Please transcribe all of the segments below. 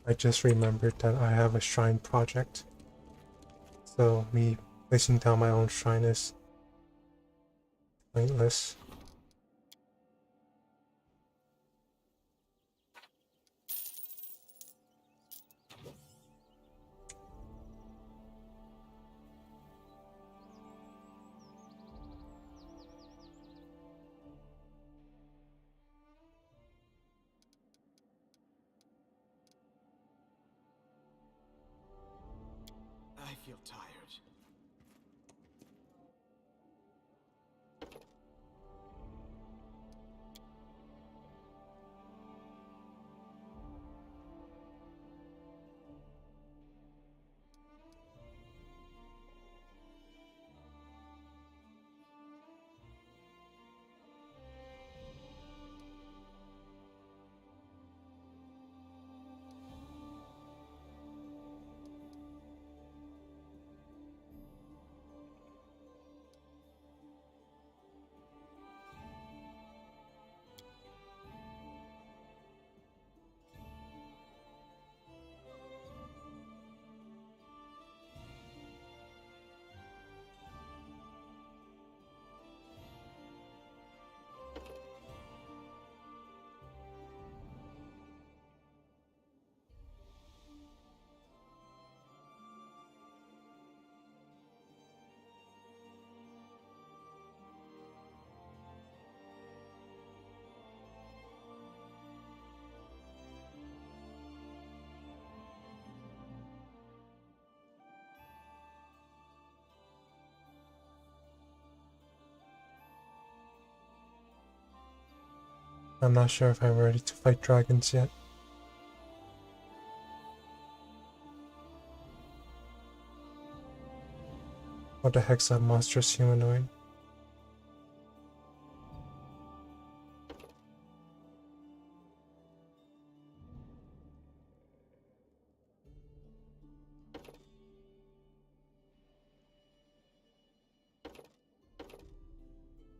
I just remembered that I have a shrine project. So me placing down my own shrine is pointless. I feel tired. I'm not sure if I'm ready to fight dragons yet. What the heck's that monstrous humanoid?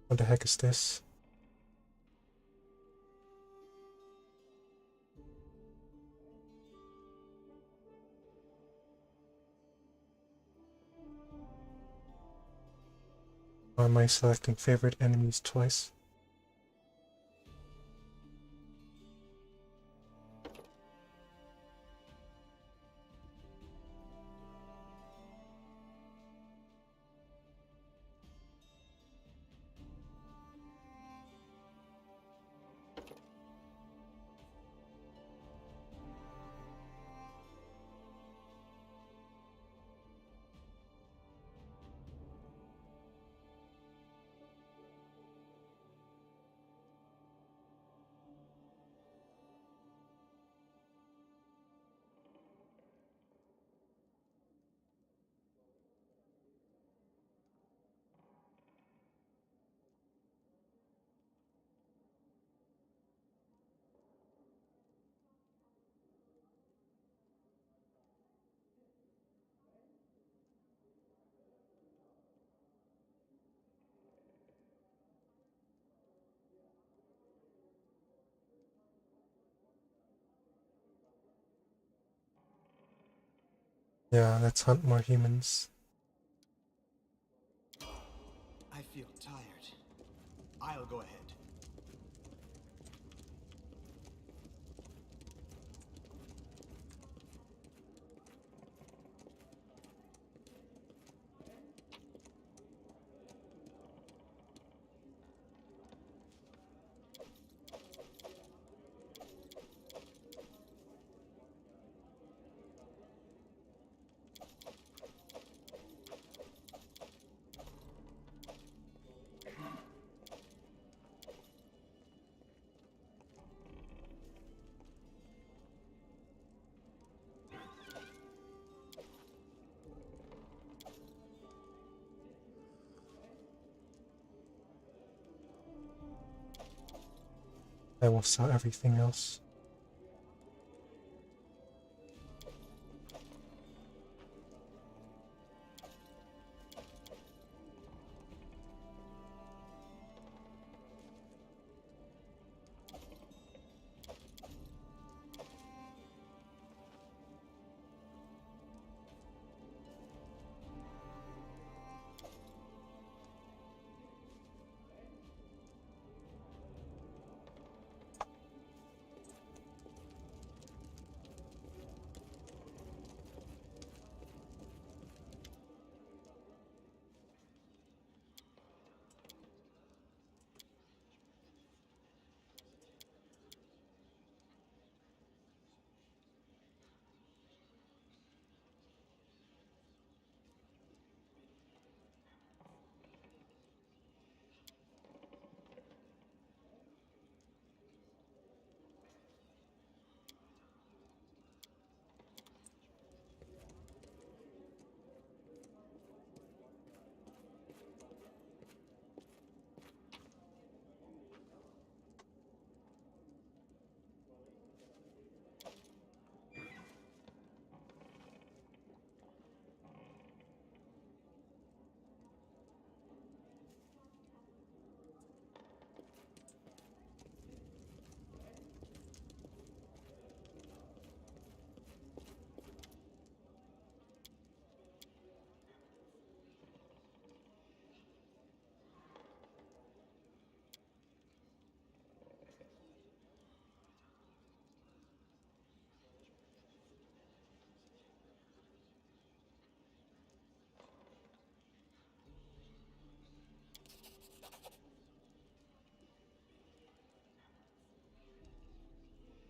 What the heck is this? Why am I selecting favorite enemies twice? Yeah, let's hunt more humans. I feel tired. I'll go ahead. I will sell everything else.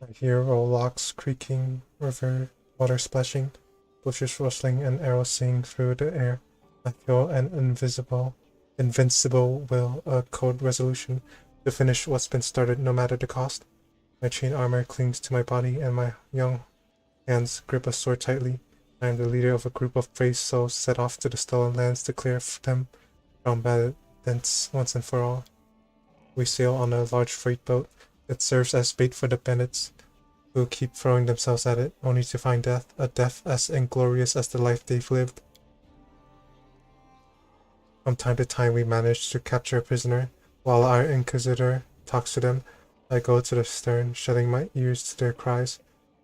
I hear rocks creaking, river water splashing, bushes rustling, and arrows singing through the air. I feel an invincible will, a cold resolution to finish what's been started no matter the cost. My chain armor clings to my body, and my young hands grip a sword tightly. I am the leader of a group of brave souls set off to the stolen lands to clear them from bandits once and for all. We sail on a large freight boat that serves as bait for the bandits who keep throwing themselves at it, only to find death, a death as inglorious as the life they've lived. From time to time we manage to capture a prisoner. While our Inquisitor talks to them, I go to the stern, shutting my ears to their cries.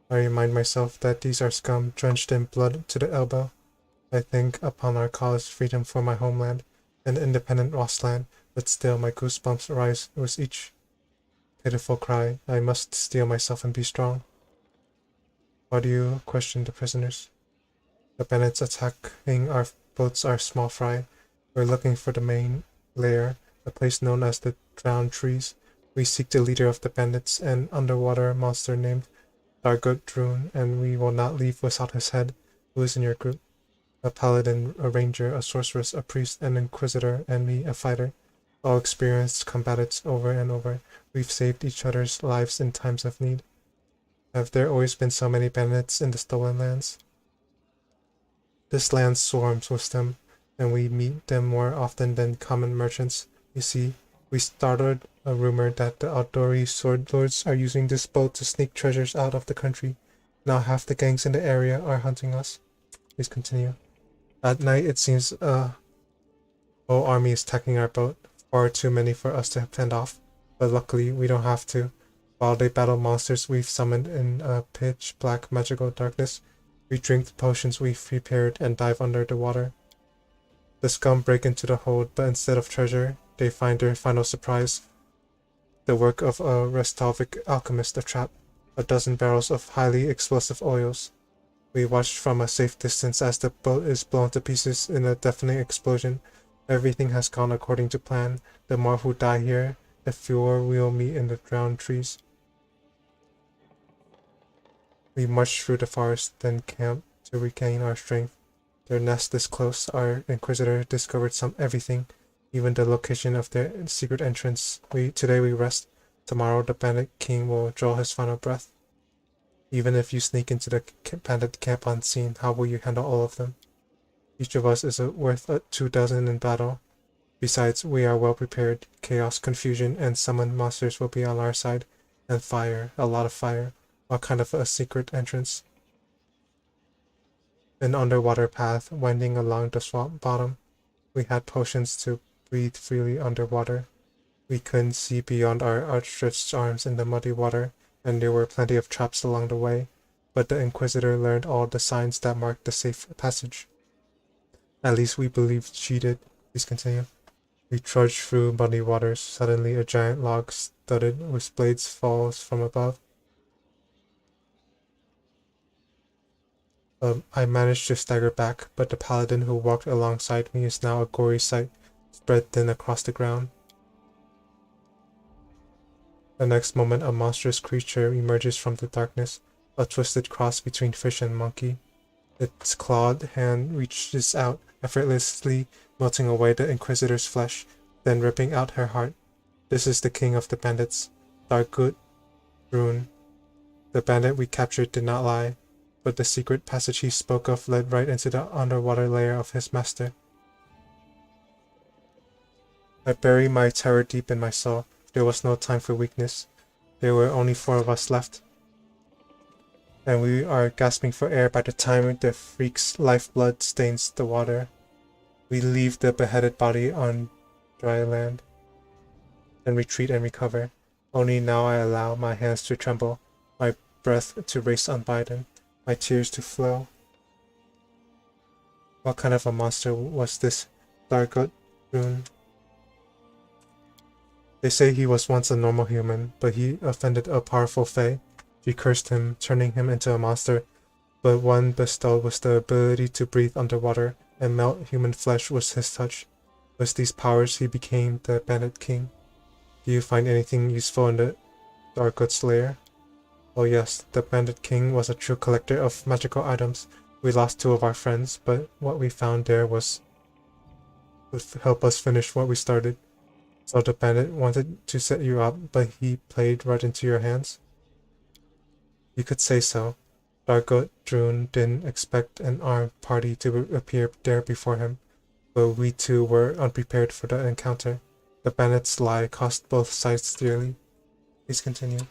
I remind myself that these are scum, drenched in blood to the elbow. I think upon our cause freedom for my homeland, an independent Rostland, but still my goosebumps rise with each pitiful cry. I must steel myself and be strong. Why do you question the prisoners? The bandits attacking our boats are small fry. We're looking for the main lair, a place known as the Drowned Trees. We seek the leader of the bandits, an underwater monster named Dargut Drune, and we will not leave without his head. Who is in your group? A paladin, a ranger, a sorceress, a priest, an inquisitor, and me, a fighter. All experienced combatants over and over. We've saved each other's lives in times of need. Have there always been so many bandits in the stolen lands? This land swarms with them, and we meet them more often than common merchants. You see, we started a rumor that the outdoorsy sword lords are using this boat to sneak treasures out of the country. Now half the gangs in the area are hunting us. Please continue. At night, it seems a whole army is attacking our boat. Far too many for us to fend off, but luckily we don't have to. While they battle monsters we've summoned in a pitch-black magical darkness, we drink the potions we've prepared and dive under the water. The scum break into the hold, but instead of treasure, they find their final surprise. The work of a Restovic alchemist, a trap, a dozen barrels of highly explosive oils. We watch from a safe distance as the boat is blown to pieces in a deafening explosion. Everything has gone according to plan. The more who die here, the fewer we'll meet in the Drowned Trees. We march through the forest, then camp to regain our strength. Their nest is close. Our Inquisitor discovered everything, even the location of their secret entrance. Today we rest. Tomorrow the bandit king will draw his final breath. Even if you sneak into the bandit camp unseen, how will you handle all of them? Each of us is worth 24 in battle. Besides, we are well prepared. Chaos, confusion, and summoned monsters will be on our side. And fire, a lot of fire. What kind of a secret entrance? An underwater path winding along the swamp bottom. We had potions to breathe freely underwater. We couldn't see beyond our outstretched arms in the muddy water, and there were plenty of traps along the way, but the Inquisitor learned all the signs that marked the safe passage. At least we believed she did. Please continue. We trudged through muddy waters. Suddenly a giant log studded with blades falls from above. I managed to stagger back, but the paladin who walked alongside me is now a gory sight, spread thin across the ground. The next moment a monstrous creature emerges from the darkness, a twisted cross between fish and monkey. Its clawed hand reaches out, effortlessly melting away the Inquisitor's flesh, then ripping out her heart. This is the king of the bandits, Dargut Drune. The bandit we captured did not lie, but the secret passage he spoke of led right into the underwater lair of his master. I bury my terror deep in my soul. There was no time for weakness. There were only 4 of us left, and we are gasping for air by the time the freak's lifeblood stains the water. We leave the beheaded body on dry land, and retreat and recover. Only now I allow my hands to tremble, my breath to race unbidden, my tears to flow. What kind of a monster was this Dargut Drune? They say he was once a normal human, but he offended a powerful fae. She cursed him, turning him into a monster, but one bestowed was the ability to breathe underwater and melt human flesh with his touch. With these powers, he became the Bandit King. Do you find anything useful in the Dargut's lair? Oh yes, the Bandit King was a true collector of magical items. We lost 2 of our friends, but what we found there was would help us finish what we started. So the bandit wanted to set you up, but he played right into your hands? You could say so. Dargot Drune didn't expect an armed party to appear there before him, but we too were unprepared for the encounter. The bandit's lie cost both sides dearly. Please continue.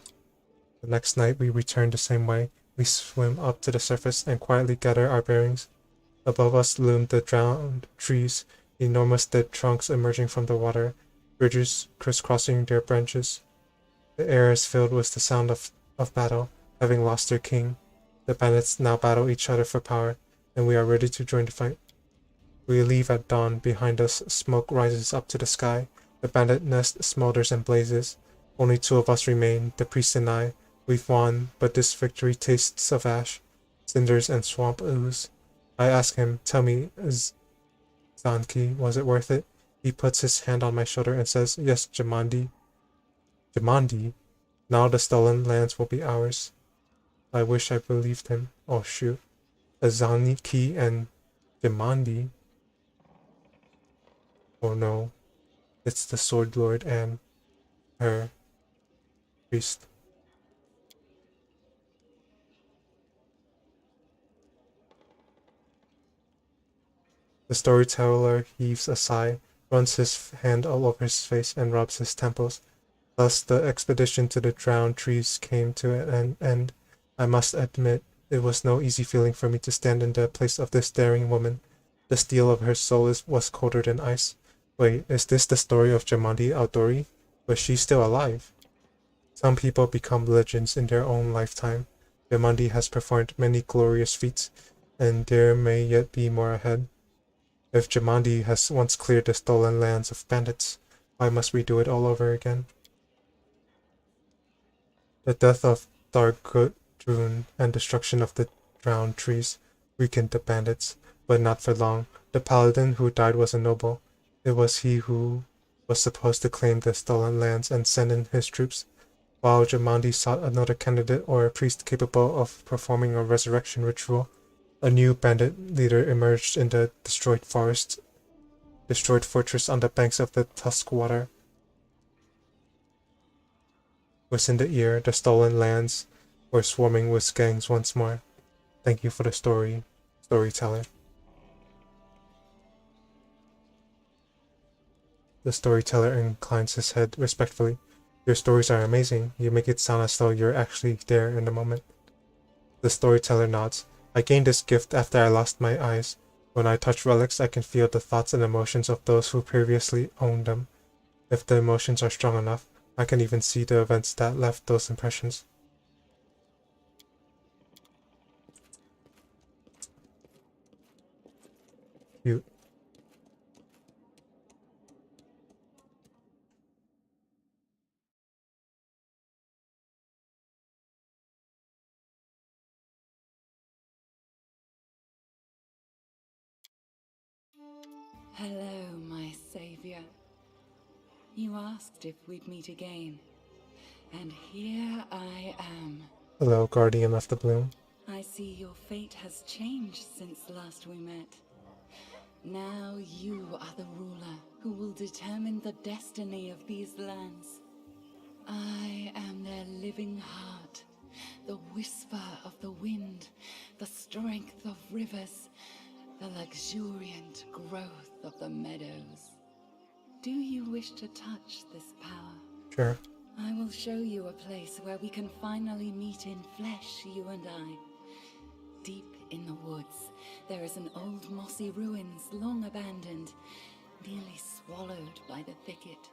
The next night we returned the same way. We swim up to the surface and quietly gather our bearings. Above us loomed the drowned trees, enormous dead trunks emerging from the water, bridges crisscrossing their branches. The air is filled with the sound of battle. Having lost their king, the bandits now battle each other for power, and we are ready to join the fight. We leave at dawn. Behind us, smoke rises up to the sky. The bandit nest smolders and blazes. Only 2 of us remain, the priest and I. We've won, but this victory tastes of ash, cinders, and swamp ooze. I ask him, tell me, Zanki, was it worth it? He puts his hand on my shoulder and says, yes, Jamandi. Jamandi? Now the stolen lands will be ours. I wish I believed him. Oh shoot. Azaniki and Jamandi? Oh no. It's the Sword Lord and her priest. The storyteller heaves a sigh, runs his hand all over his face, and rubs his temples. Thus the expedition to the drowned trees came to an end. I must admit, it was no easy feeling for me to stand in the place of this daring woman. The steel of her soul was colder than ice. Wait, is this the story of Jamandi Aldori? Was she still alive? Some people become legends in their own lifetime. Jamandi has performed many glorious feats, and there may yet be more ahead. If Jamandi has once cleared the stolen lands of bandits, why must we do it all over again? The death of Dargudrun and destruction of the drowned trees weakened the bandits, but not for long. The paladin who died was a noble. It was he who was supposed to claim the stolen lands and send in his troops, while Jamandi sought another candidate or a priest capable of performing a resurrection ritual. A new bandit leader emerged in the destroyed fortress on the banks of the Tuskwater. Within the ear, the stolen lands were swarming with gangs once more. Thank you for the storyteller. The storyteller inclines his head respectfully. Your stories are amazing. You make it sound as though you're actually there in the moment. The storyteller nods. I gained this gift after I lost my eyes. When I touch relics, I can feel the thoughts and emotions of those who previously owned them. If the emotions are strong enough, I can even see the events that left those impressions. You. Hello, my savior. You asked if we'd meet again, and here I am. Hello, guardian of the bloom. I see your fate has changed since last we met. Now you are the ruler who will determine the destiny of these lands. I am their living heart, the whisper of the wind, the strength of rivers, the luxuriant growth of the meadows. Do you wish to touch this power? Sure. I will show you a place where we can finally meet in flesh, you and I. Deep in the woods, there is an old mossy ruins long abandoned, nearly swallowed by the thicket.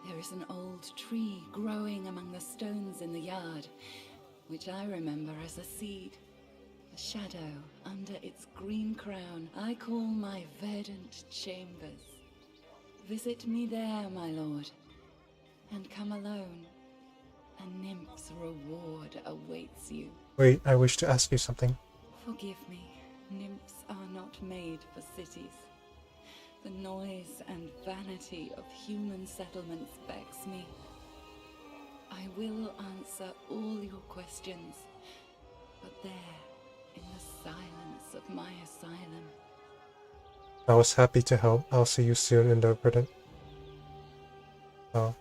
There is an old tree growing among the stones in the yard, which I remember as a seed. A shadow under its green crown I call my verdant chambers. Visit me there, my lord, and come alone. A nymph's reward awaits you. Wait, I wish to ask you something. Forgive me, nymphs are not made for cities. The noise and vanity of human settlements vex me. I will answer all your questions, but there, in the silence of my asylum. I was happy to help. I'll see you soon in the verdant. Oh.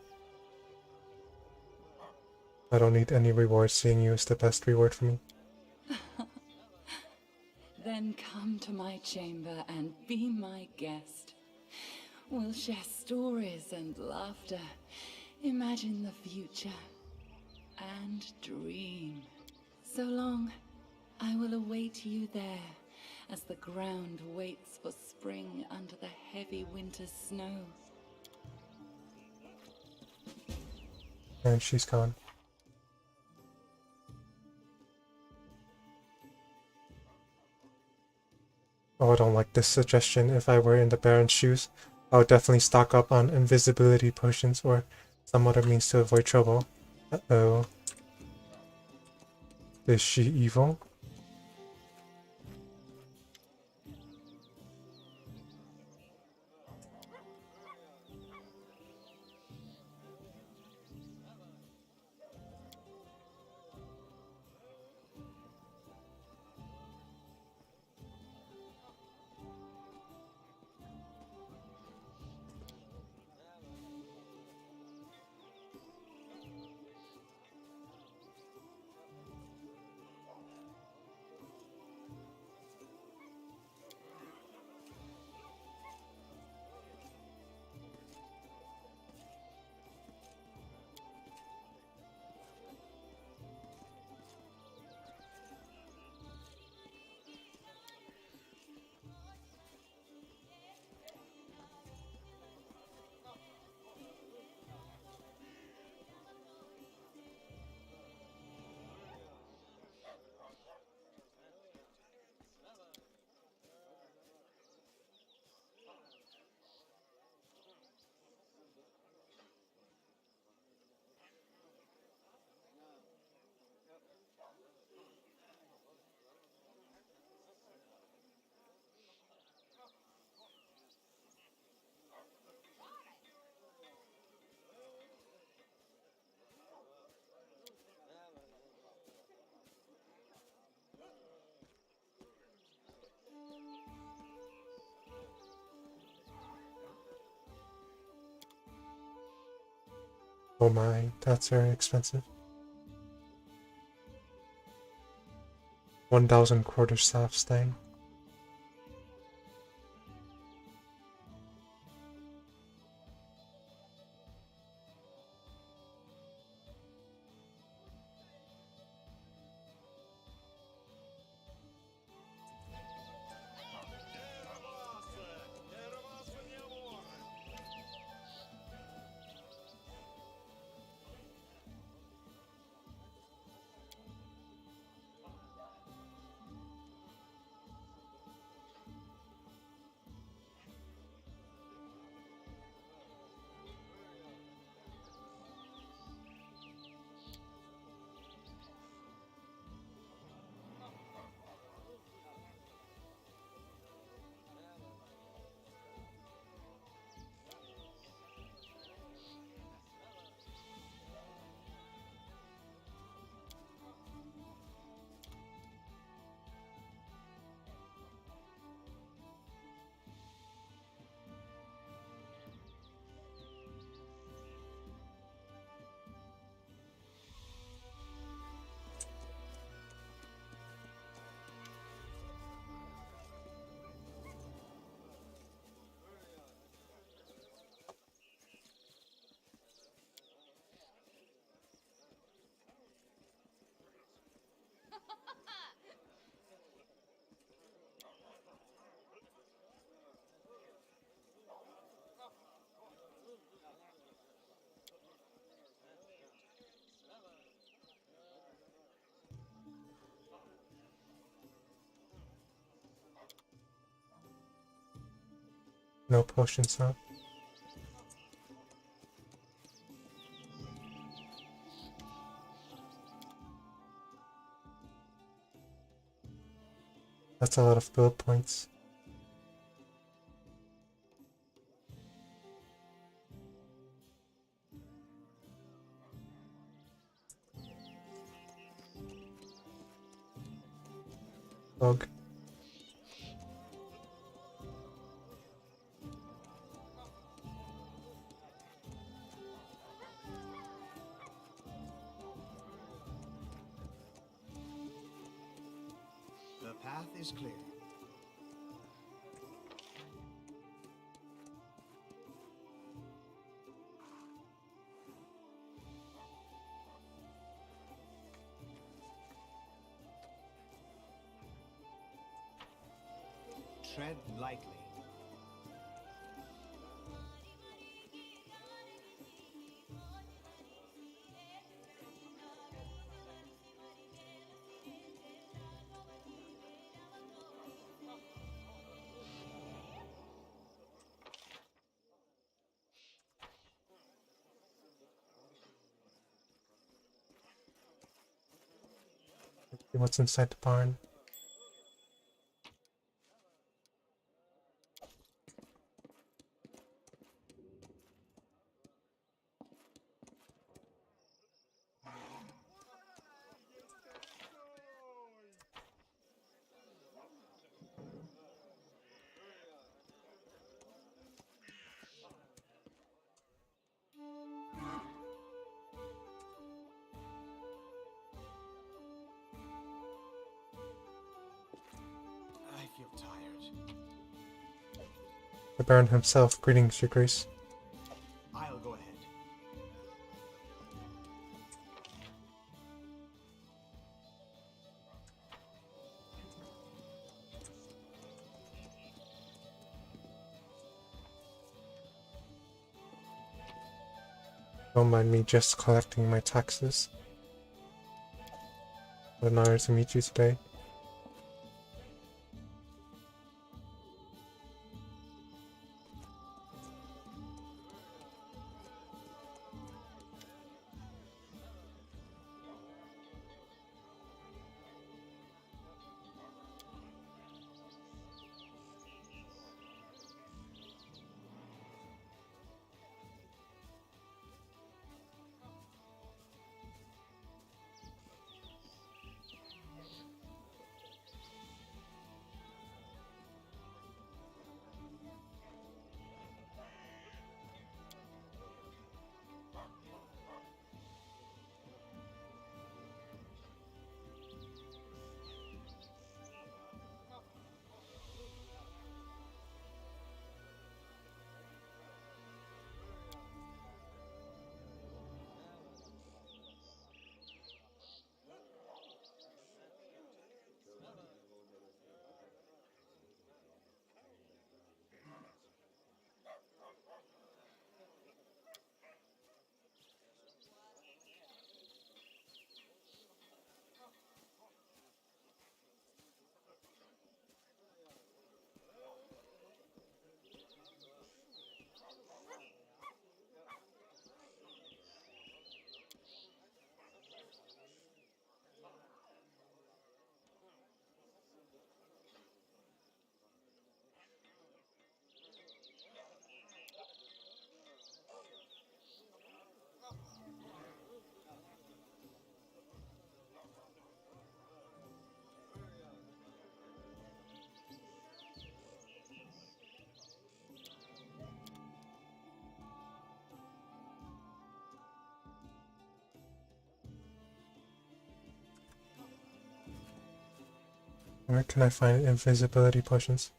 I don't need any reward. Seeing you is the best reward for me. Then come to my chamber and be my guest. We'll share stories and laughter, imagine the future, and dream. So long, I will await you there, as the ground waits for spring under the heavy winter's snow. And she's gone. Oh, I don't like this suggestion. If I were in the Baron's shoes, I would definitely stock up on invisibility potions or some other means to avoid trouble. Uh-oh. Is she evil? Oh my, that's very expensive. 1,000 quarterstaff stang. No potions, huh? That's a lot of build points. Dog. The path is clear. Tread lightly. See what's inside the barn. I feel tired. The Baron himself, greetings, Your Grace. I'll go ahead. Don't mind me just collecting my taxes. What an honor to meet you today. Where can I find invisibility potions?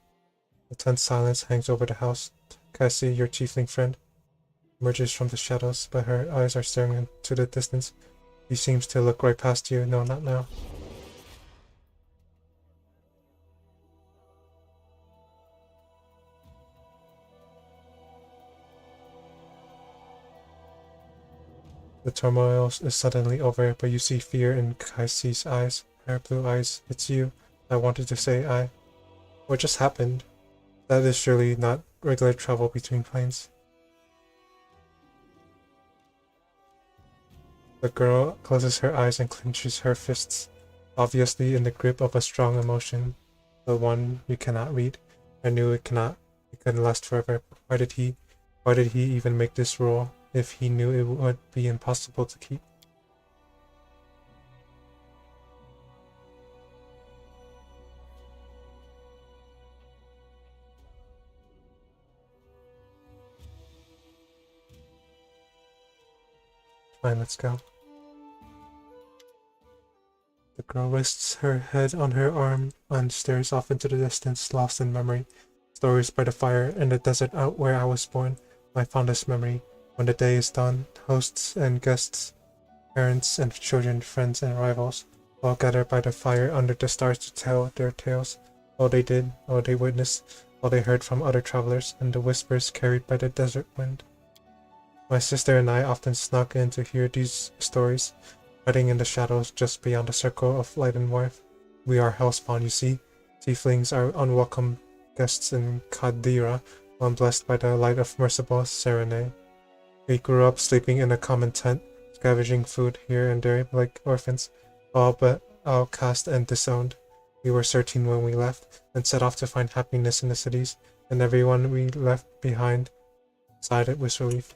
A tense silence hangs over the house. Cassie, your tiefling friend, emerges from the shadows, but her eyes are staring into the distance. He seems to look right past you. No, not now. The turmoil is suddenly over, but you see fear in Cassie's eyes. Her blue eyes. It's you. I wanted to say What just happened? That is surely not regular travel between planes. The girl closes her eyes and clenches her fists, obviously in the grip of a strong emotion, the one you cannot read. I knew it couldn't last forever. Why did he even make this rule if he knew it would be impossible to keep? Fine, let's go. The girl rests her head on her arm and stares off into the distance, lost in memory. Stories by the fire in the desert out where I was born, my fondest memory. When the day is done, hosts and guests, parents and children, friends and rivals, all gather by the fire under the stars to tell their tales. All they did, all they witnessed, all they heard from other travelers, and the whispers carried by the desert wind. My sister and I often snuck in to hear these stories, hiding in the shadows just beyond the circle of light and warmth. We are hellspawn, you see. Tieflings are unwelcome guests in Kadira, unblessed by the light of merciful Serene. We grew up sleeping in a common tent, scavenging food here and there like orphans, all but outcast and disowned. We were 13 when we left, and set off to find happiness in the cities, and everyone we left behind sighed it with relief.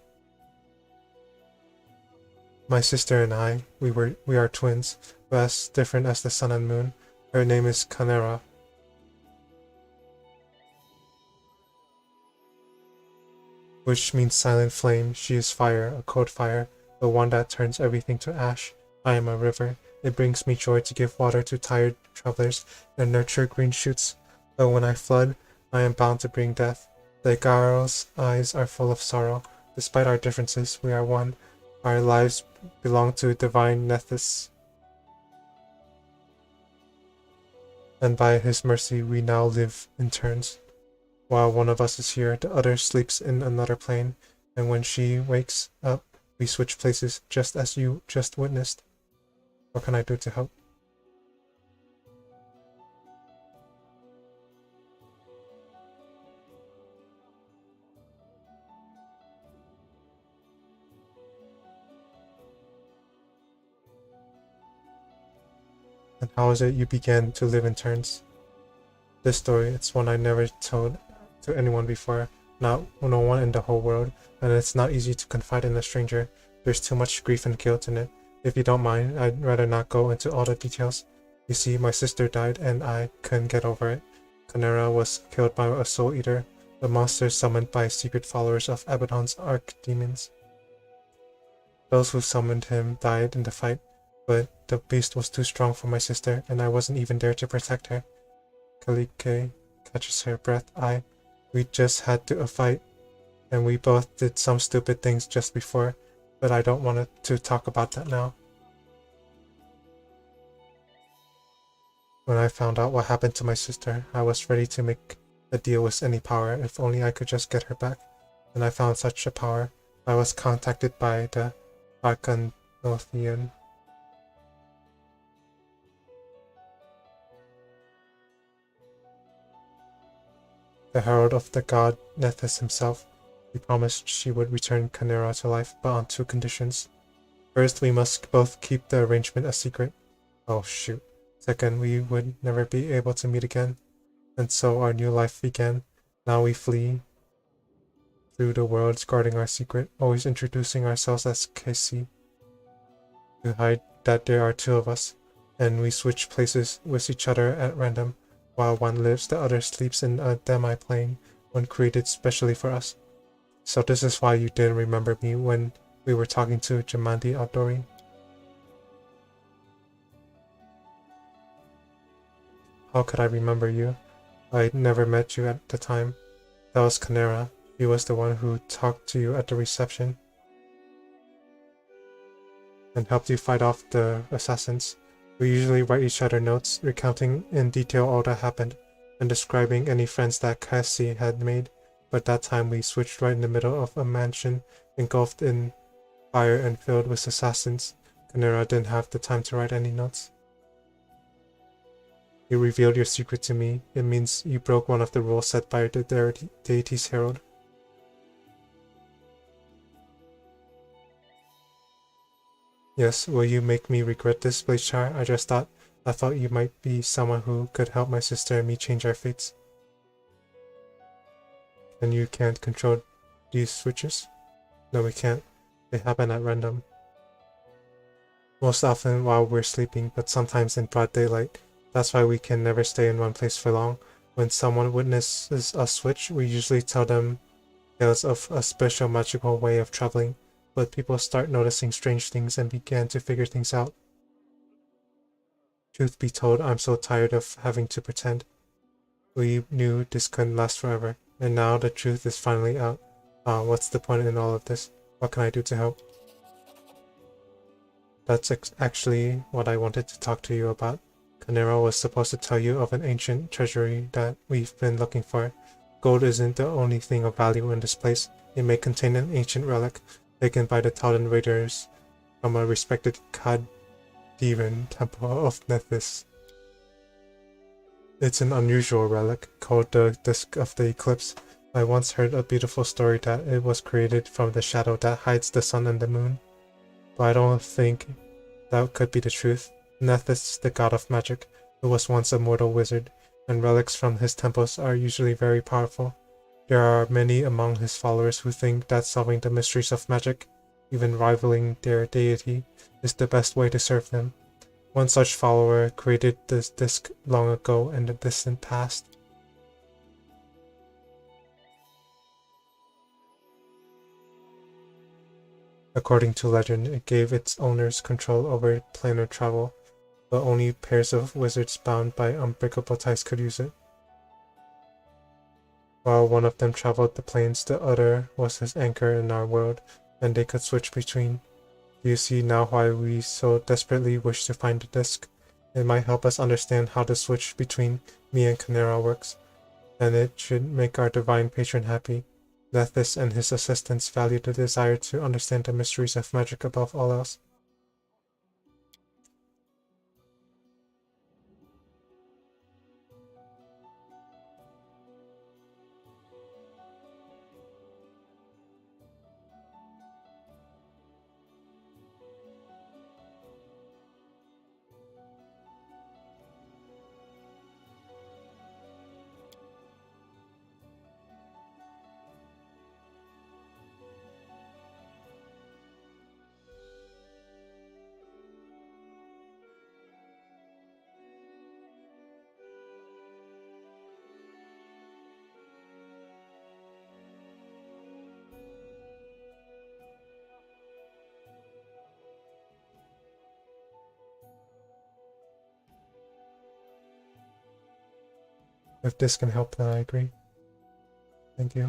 My sister and I, we are twins, but as different as the sun and moon. Her name is Kanera. Which means silent flame. She is fire, a cold fire, the one that turns everything to ash. I am a river. It brings me joy to give water to tired travelers and nurture green shoots. But when I flood, I am bound to bring death. The girl's eyes are full of sorrow. Despite our differences, we are one. Our lives belong to divine Nethys. And by his mercy we now live in turns. While one of us is here, the other sleeps in another plane, and when she wakes up, we switch places just as you just witnessed. What can I do to help? And how is it you began to live in turns? This story, it's one I never told to anyone before, no one in the whole world, and it's not easy to confide in a stranger. There's too much grief and guilt in it. If you don't mind, I'd rather not go into all the details. You see, my sister died and I couldn't get over it. Kanera was killed by a soul eater, the monster summoned by secret followers of Abaddon's archdemons. Those who summoned him died in the fight, but the beast was too strong for my sister, and I wasn't even there to protect her. Kalike catches her breath. We just had to fight, and we both did some stupid things just before, but I don't want to talk about that now. When I found out what happened to my sister, I was ready to make a deal with any power, if only I could just get her back. And I found such a power. I was contacted by the Arcanothian. The herald of the god Nethys himself. He promised she would return Kanera to life, but on two conditions. First, we must both keep the arrangement a secret. Oh shoot. Second, we would never be able to meet again. And so our new life began. Now we flee through the world guarding our secret, always introducing ourselves as Casey, to hide that there are two of us, and we switch places with each other at random. While one lives, the other sleeps in a demi-plane, one created specially for us. So this is why you didn't remember me when we were talking to Jamandi Outdori. How could I remember you? I never met you at the time. That was Kanera. He was the one who talked to you at the reception and helped you fight off the assassins. We usually write each other notes, recounting in detail all that happened, and describing any friends that Cassie had made, but that time we switched right in the middle of a mansion, engulfed in fire and filled with assassins. Kanera didn't have the time to write any notes. You revealed your secret to me. It means you broke one of the rules set by the deity's herald. Yes, will you make me regret this, Blazechar? I thought you might be someone who could help my sister and me change our fates. And you can't control these switches? No, we can't. They happen at random. Most often while we're sleeping, but sometimes in broad daylight. That's why we can never stay in one place for long. When someone witnesses a switch, we usually tell them tales of a special magical way of traveling. but people start noticing strange things and began to figure things out. Truth be told, I'm so tired of having to pretend. We knew this couldn't last forever, and now the truth is finally out. What's the point in all of this? What can I do to help? That's actually what I wanted to talk to you about. Canero was supposed to tell you of an ancient treasury that we've been looking for. Gold isn't the only thing of value in this place. It may contain an ancient relic taken by the Taldan Raiders from a respected Kadiran temple of Nethys. It's an unusual relic, called the Disk of the Eclipse. I once heard a beautiful story that it was created from the shadow that hides the sun and the moon. But I don't think that could be the truth. Nethys, the god of magic, who was once a mortal wizard, and relics from his temples are usually very powerful. There are many among his followers who think that solving the mysteries of magic, even rivaling their deity, is the best way to serve them. One such follower created this disc long ago in the distant past. According to legend, it gave its owners control over planar travel, but only pairs of wizards bound by unbreakable ties could use it. While one of them traveled the planes, the other was his anchor in our world, and they could switch between. Do you see now why we so desperately wish to find the disc? It might help us understand how the switch between me and Canera works, and it should make our divine patron happy. Nethys and his assistants value the desire to understand the mysteries of magic above all else. If this can help, then I agree. Thank you.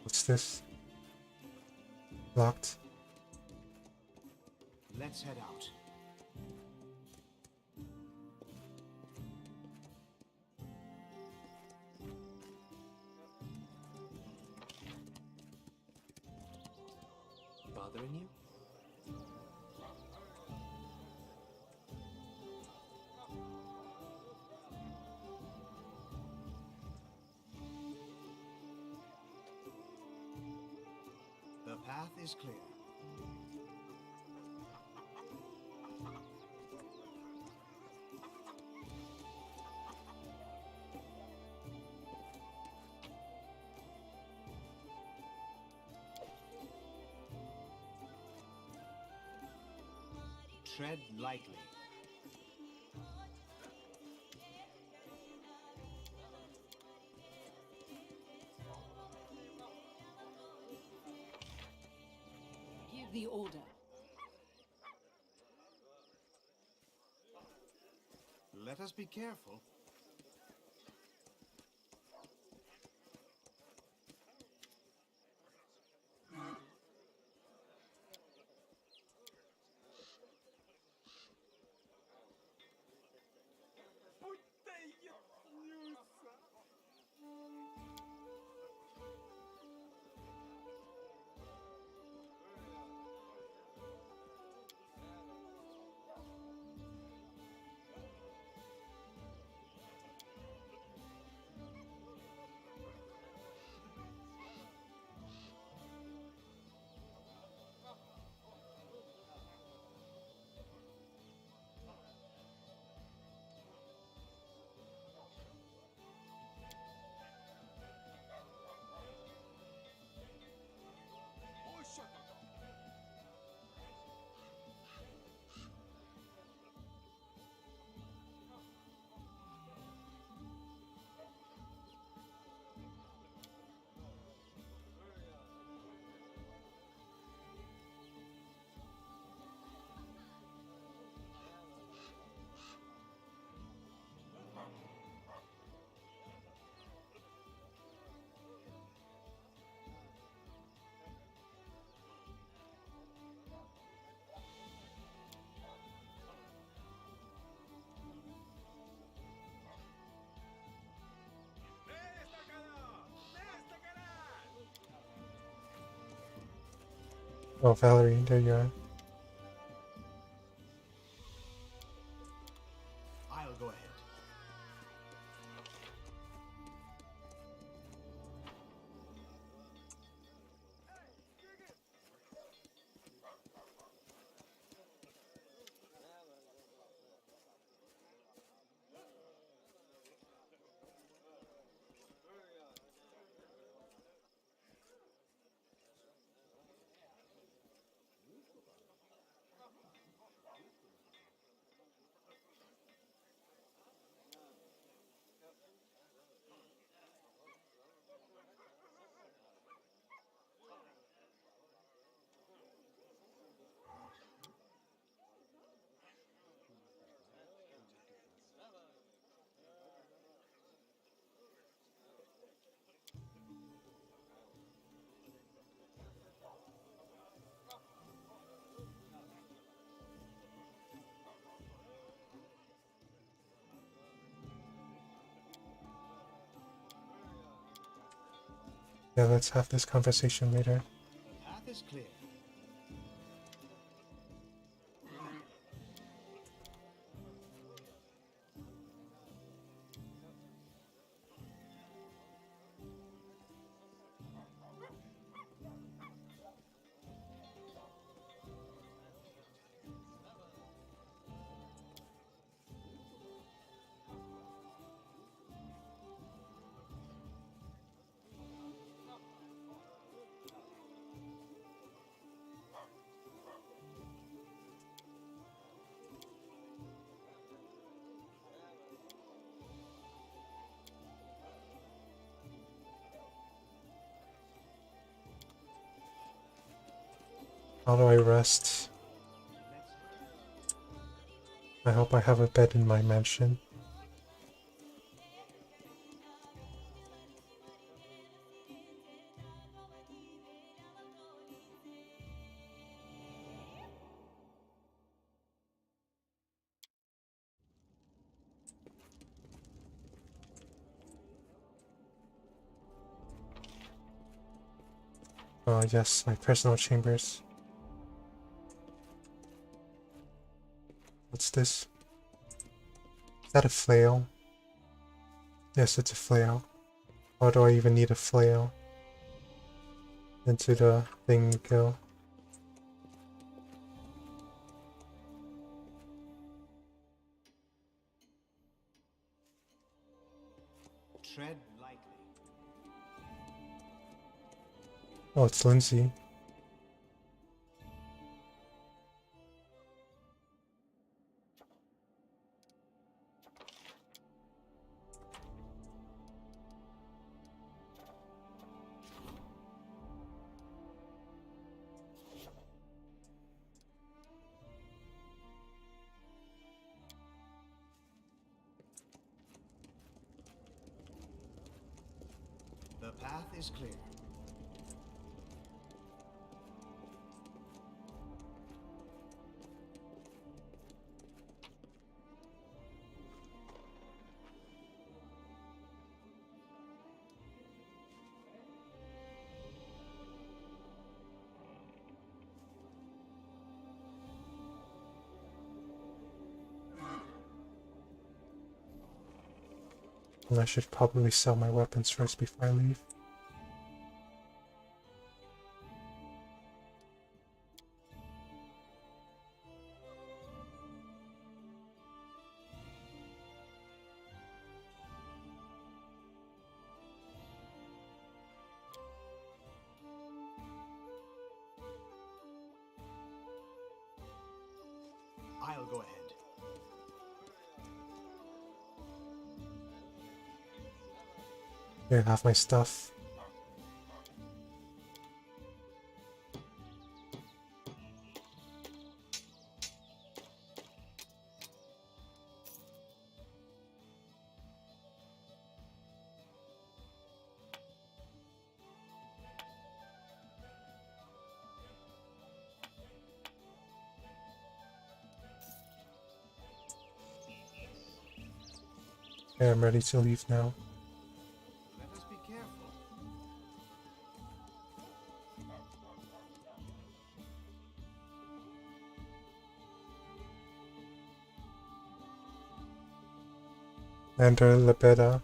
What's this? Locked. Let's head out. Bothering you? The path is clear. Tread lightly. Give the order. Let us be careful. Oh, Valerie, there you are. I'll go ahead. Yeah, let's have this conversation later. The path is clear. How do I rest? I hope I have a bed in my mansion. Oh yes, my personal chambers. What's this? Is that a flail? Yes, it's a flail. Why do I even need a flail? Into the thing we go. Tread lightly. Oh, it's Lindsay. The path is clear. And I should probably sell my weapons first before I leave. I'll go ahead. Here, have my stuff. Okay, I'm ready to leave now. Let us be careful. Commander Lebeda.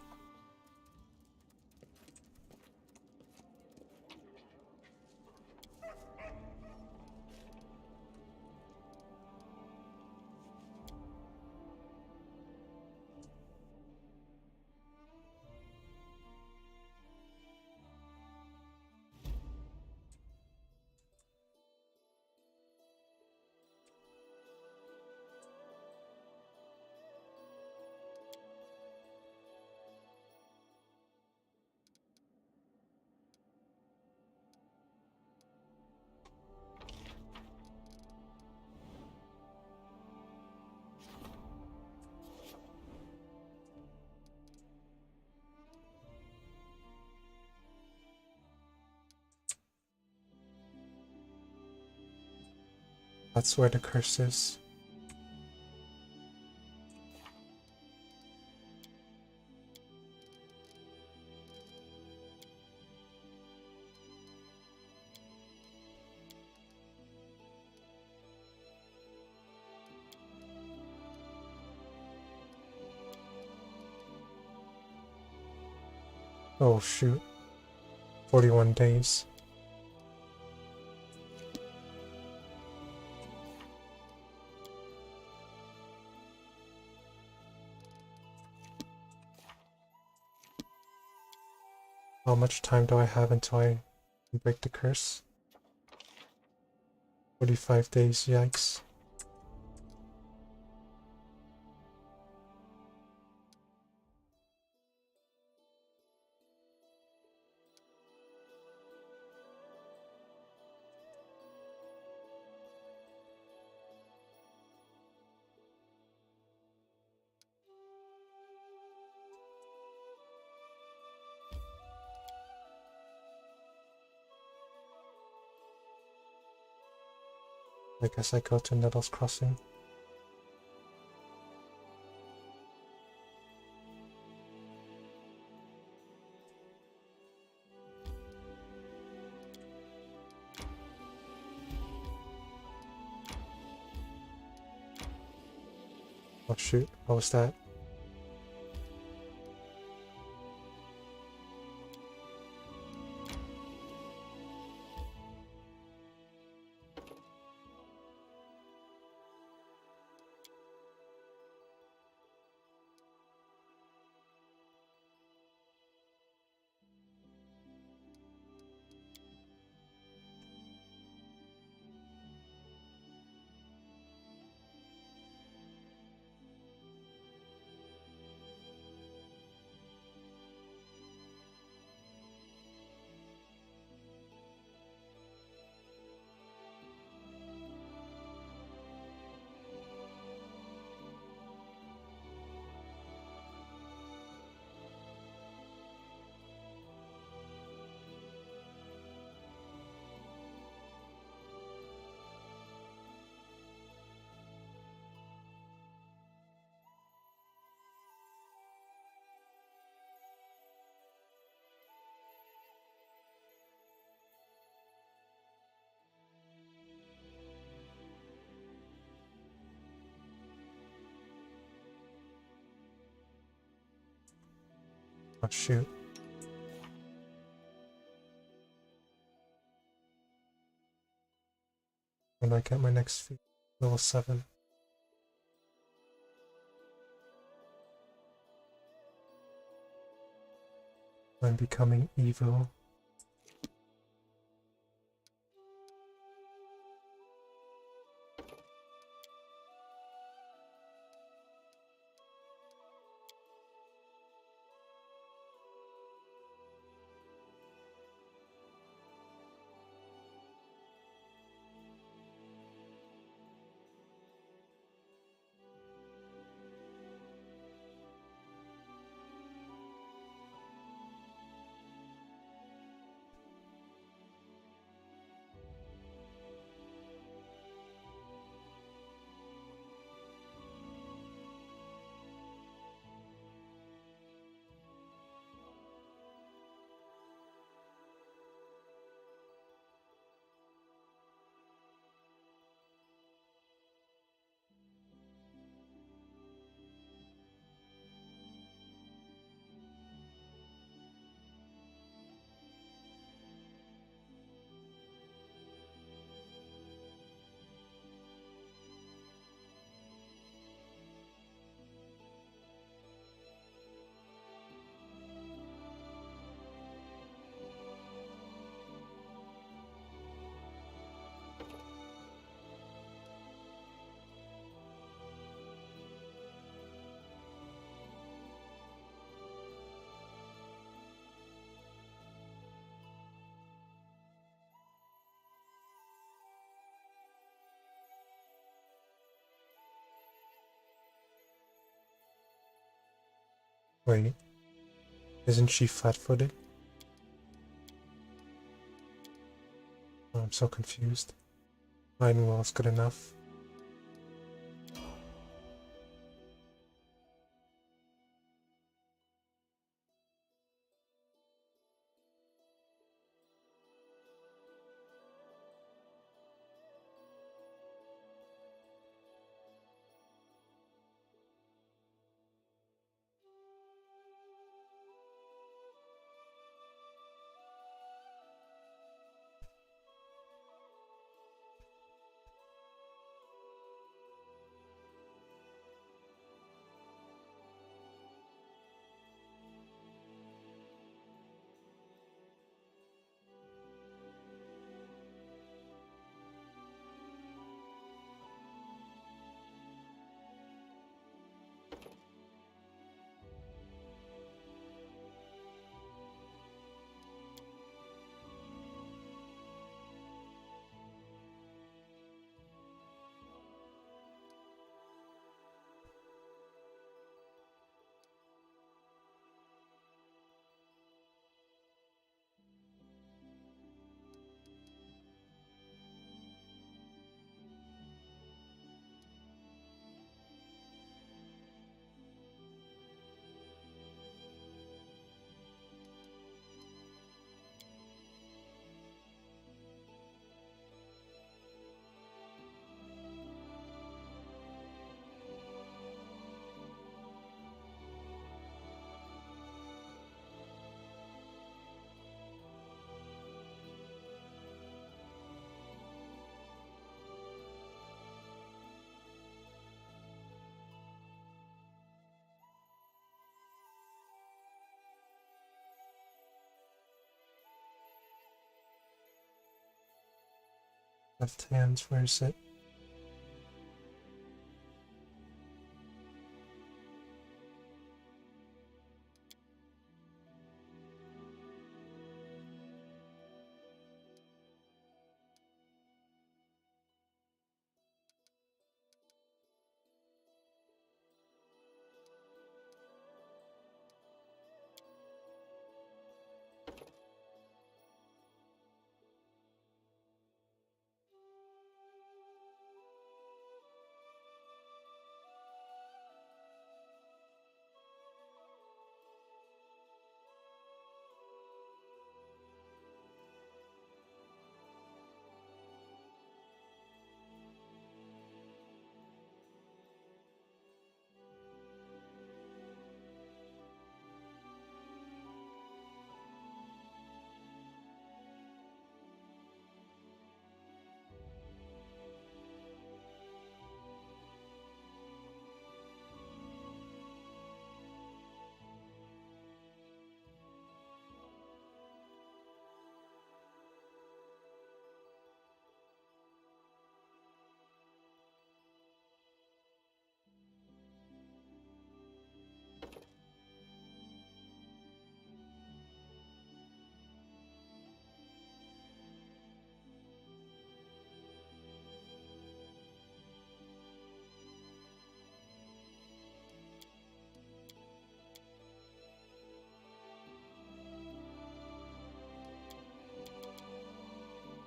That's where the curse is. Oh shoot. 41 days. How much time do I have until I break the curse? 45 days, yikes. I guess I go to Nettles Crossing. Oh shoot, what was that? Oh shoot. When do I get my next feat? Level 7. I'm becoming evil. Wait, isn't she flat-footed? Oh, I'm so confused. Mine was good enough. Left hand, where is it?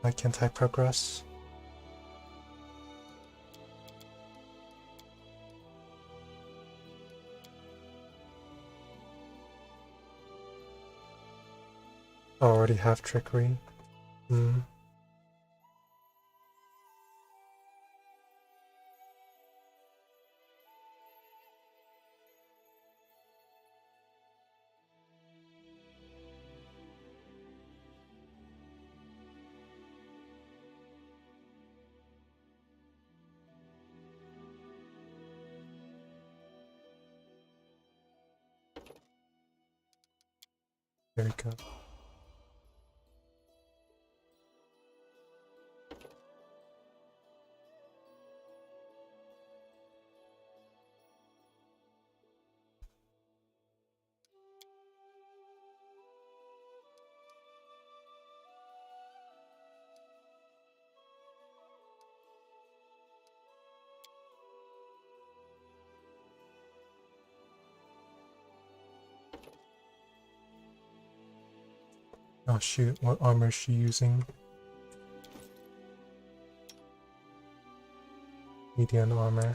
Why can't I progress? I already have trickery. Hmm. There we go. Oh shoot, what armor is she using? Median armor.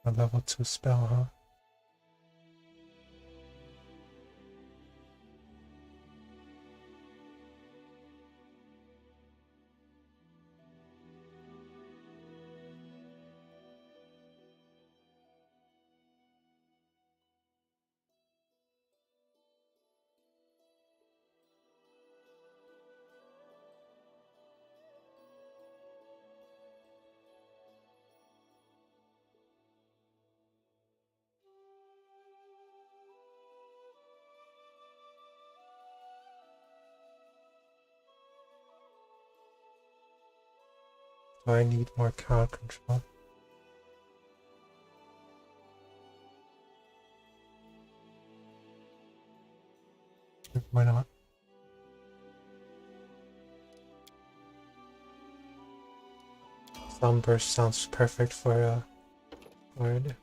A level 2 spell, huh? Do I need more crowd control? Why not? Sunburst sounds perfect for a word.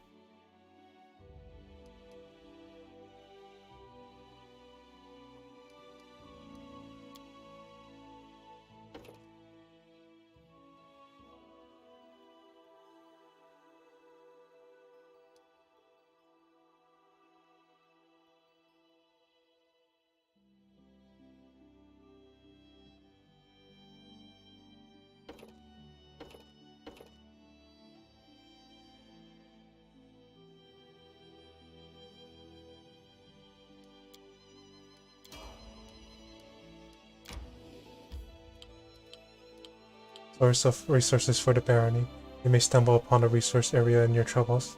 Source of resources for the barony. You may stumble upon a resource area in your troubles.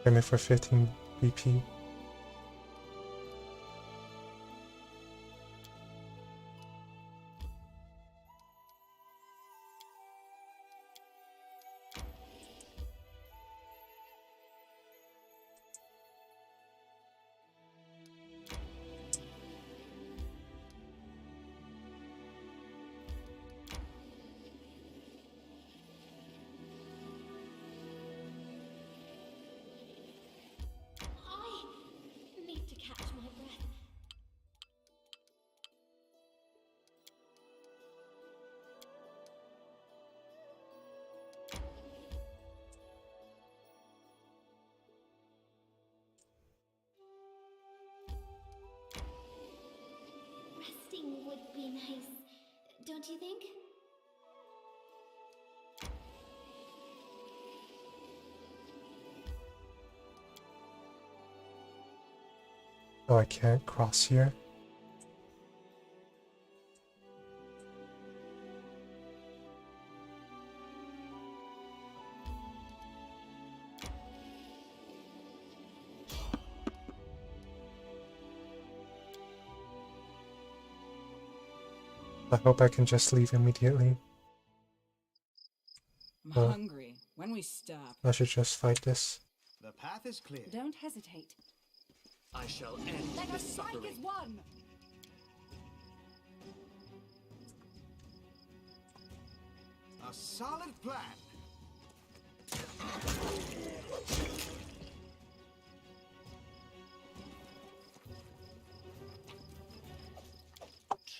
Aiming for 15 BP. I need to catch my breath. Resting would be nice, don't you think? Oh, I can't cross here. I hope I can just leave immediately. I'm Oh. hungry. When we stop. I should just fight this. The path is clear. Don't hesitate. I shall end Let this us strike suffering. as one. A solid plan.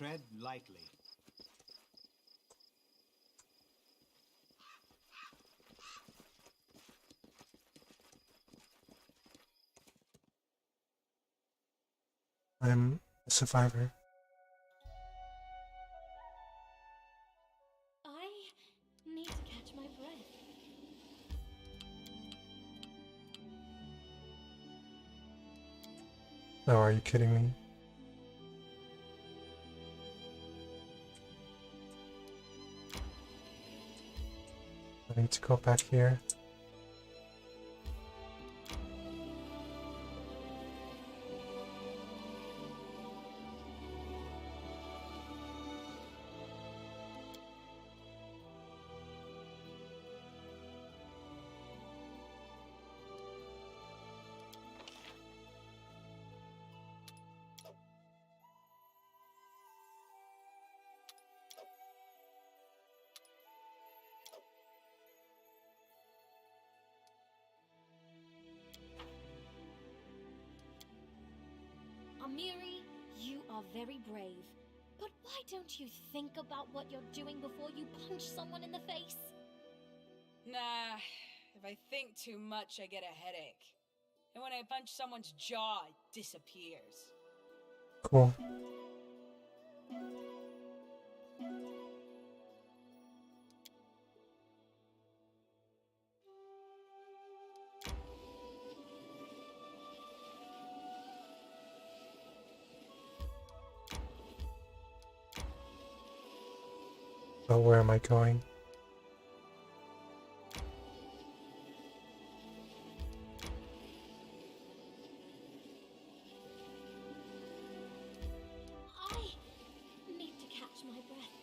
Tread lightly. I'm a survivor. I need to catch my breath. No, are you kidding me? I need to go back here. Amiri, you are very brave. But why don't you think about what you're doing before you punch someone in the face? Nah, if I think too much, I get a headache. And when I punch someone's jaw, it disappears. Cool. But where am I going? I need to catch my breath.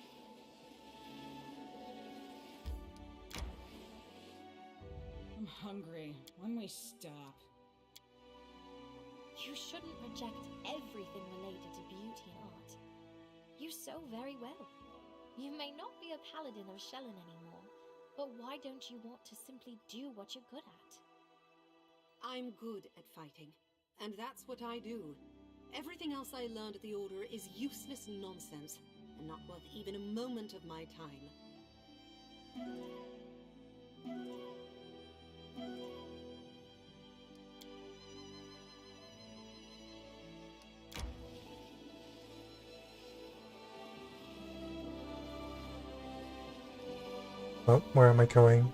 I'm hungry. When we stop? You shouldn't reject everything related to beauty and art. You sew very well. You may not be a paladin of Shelyn anymore, but why don't you want to simply do what you're good at? I'm good at fighting, and that's what I do. Everything else I learned at the Order is useless nonsense, and not worth even a moment of my time. Oh, where am I going?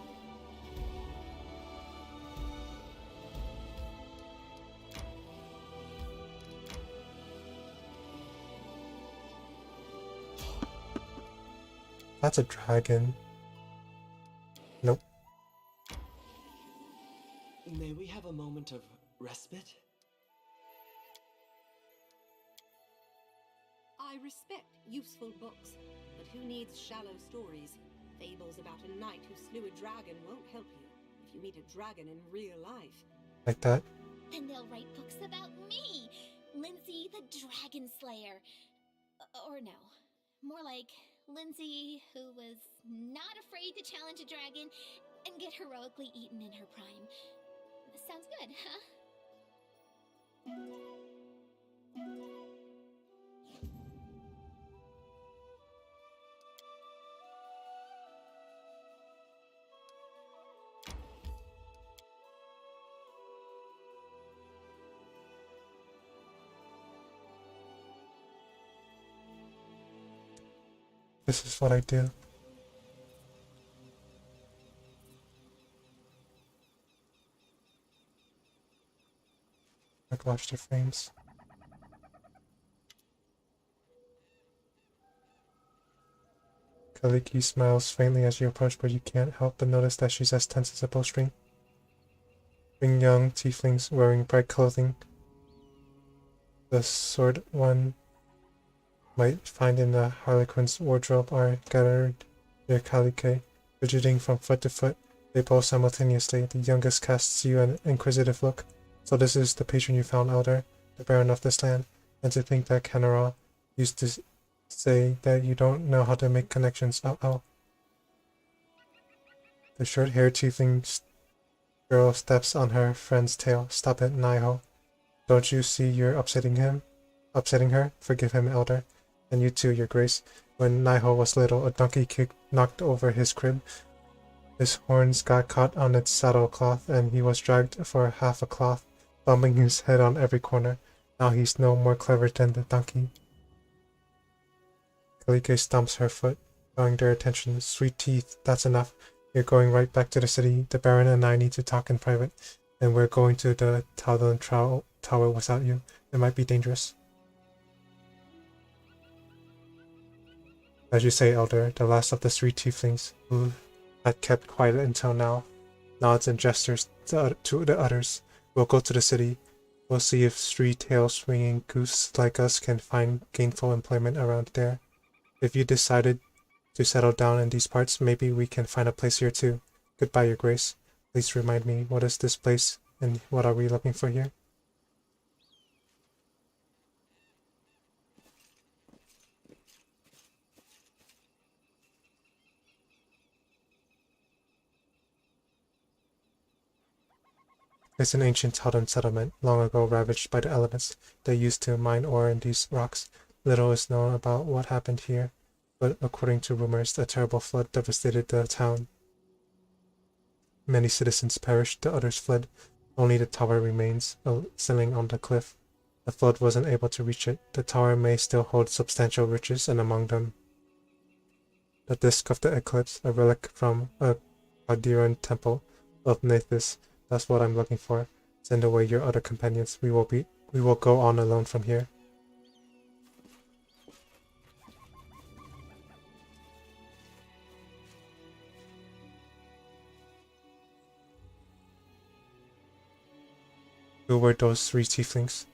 That's a dragon. Nope. May we have a moment of respite? I respect useful books, but who needs shallow stories? Fables about a knight who slew a dragon won't help you if you meet a dragon in real life. Like that. Then they'll write books about me, Lindsay the Dragon Slayer. Or no, more like Lindsay who was not afraid to challenge a dragon and get heroically eaten in her prime. Sounds good, huh? This is what I do. Like watch the frames. Kaliki smiles faintly as you approach, but you can't help but notice that she's as tense as a bowstring. Being young tieflings wearing bright clothing, the sort one might find in the Harlequin's wardrobe, are gathered near Kalike, fidgeting from foot to foot. They both simultaneously. The youngest casts you an inquisitive look. So this is the patron you found, Elder, the Baron of this land, and to think that Kenara used to say that you don't know how to make connections. Oh. The short-haired tiefling girl steps on her friend's tail. Stop it, Naiho. Don't you see you're upsetting him? Upsetting her? Forgive him, Elder. And you too, your grace. When Naiho was little, a donkey knocked over his crib. His horns got caught on its saddle cloth, and he was dragged for half a cloth, bumping his head on every corner. Now he's no more clever than the donkey. Kalike stomps her foot, drawing their attention. Sweet teeth, that's enough. You're going right back to the city. The Baron and I need to talk in private, and we're going to the Talon Tower without you. It might be dangerous. As you say, Elder, the last of the 3 tieflings, who had kept quiet until now, nods and gestures to the others. We'll go to the city. We'll see if 3 tail-swinging goose like us can find gainful employment around there. If you decided to settle down in these parts, maybe we can find a place here too. Goodbye, your grace. Please remind me, what is this place, and what are we looking for here? It's an ancient Talon settlement, long ago ravaged by the elements. They used to mine ore in these rocks. Little is known about what happened here, but according to rumors, a terrible flood devastated the town. Many citizens perished, the others fled. Only the tower remains, a ceiling on the cliff. The flood wasn't able to reach it. The tower may still hold substantial riches, and among them, the disk of the eclipse, a relic from a Qadiran temple of Nathis. That's what I'm looking for. Send away your other companions. We will go on alone from here. Who were those 3 tieflings?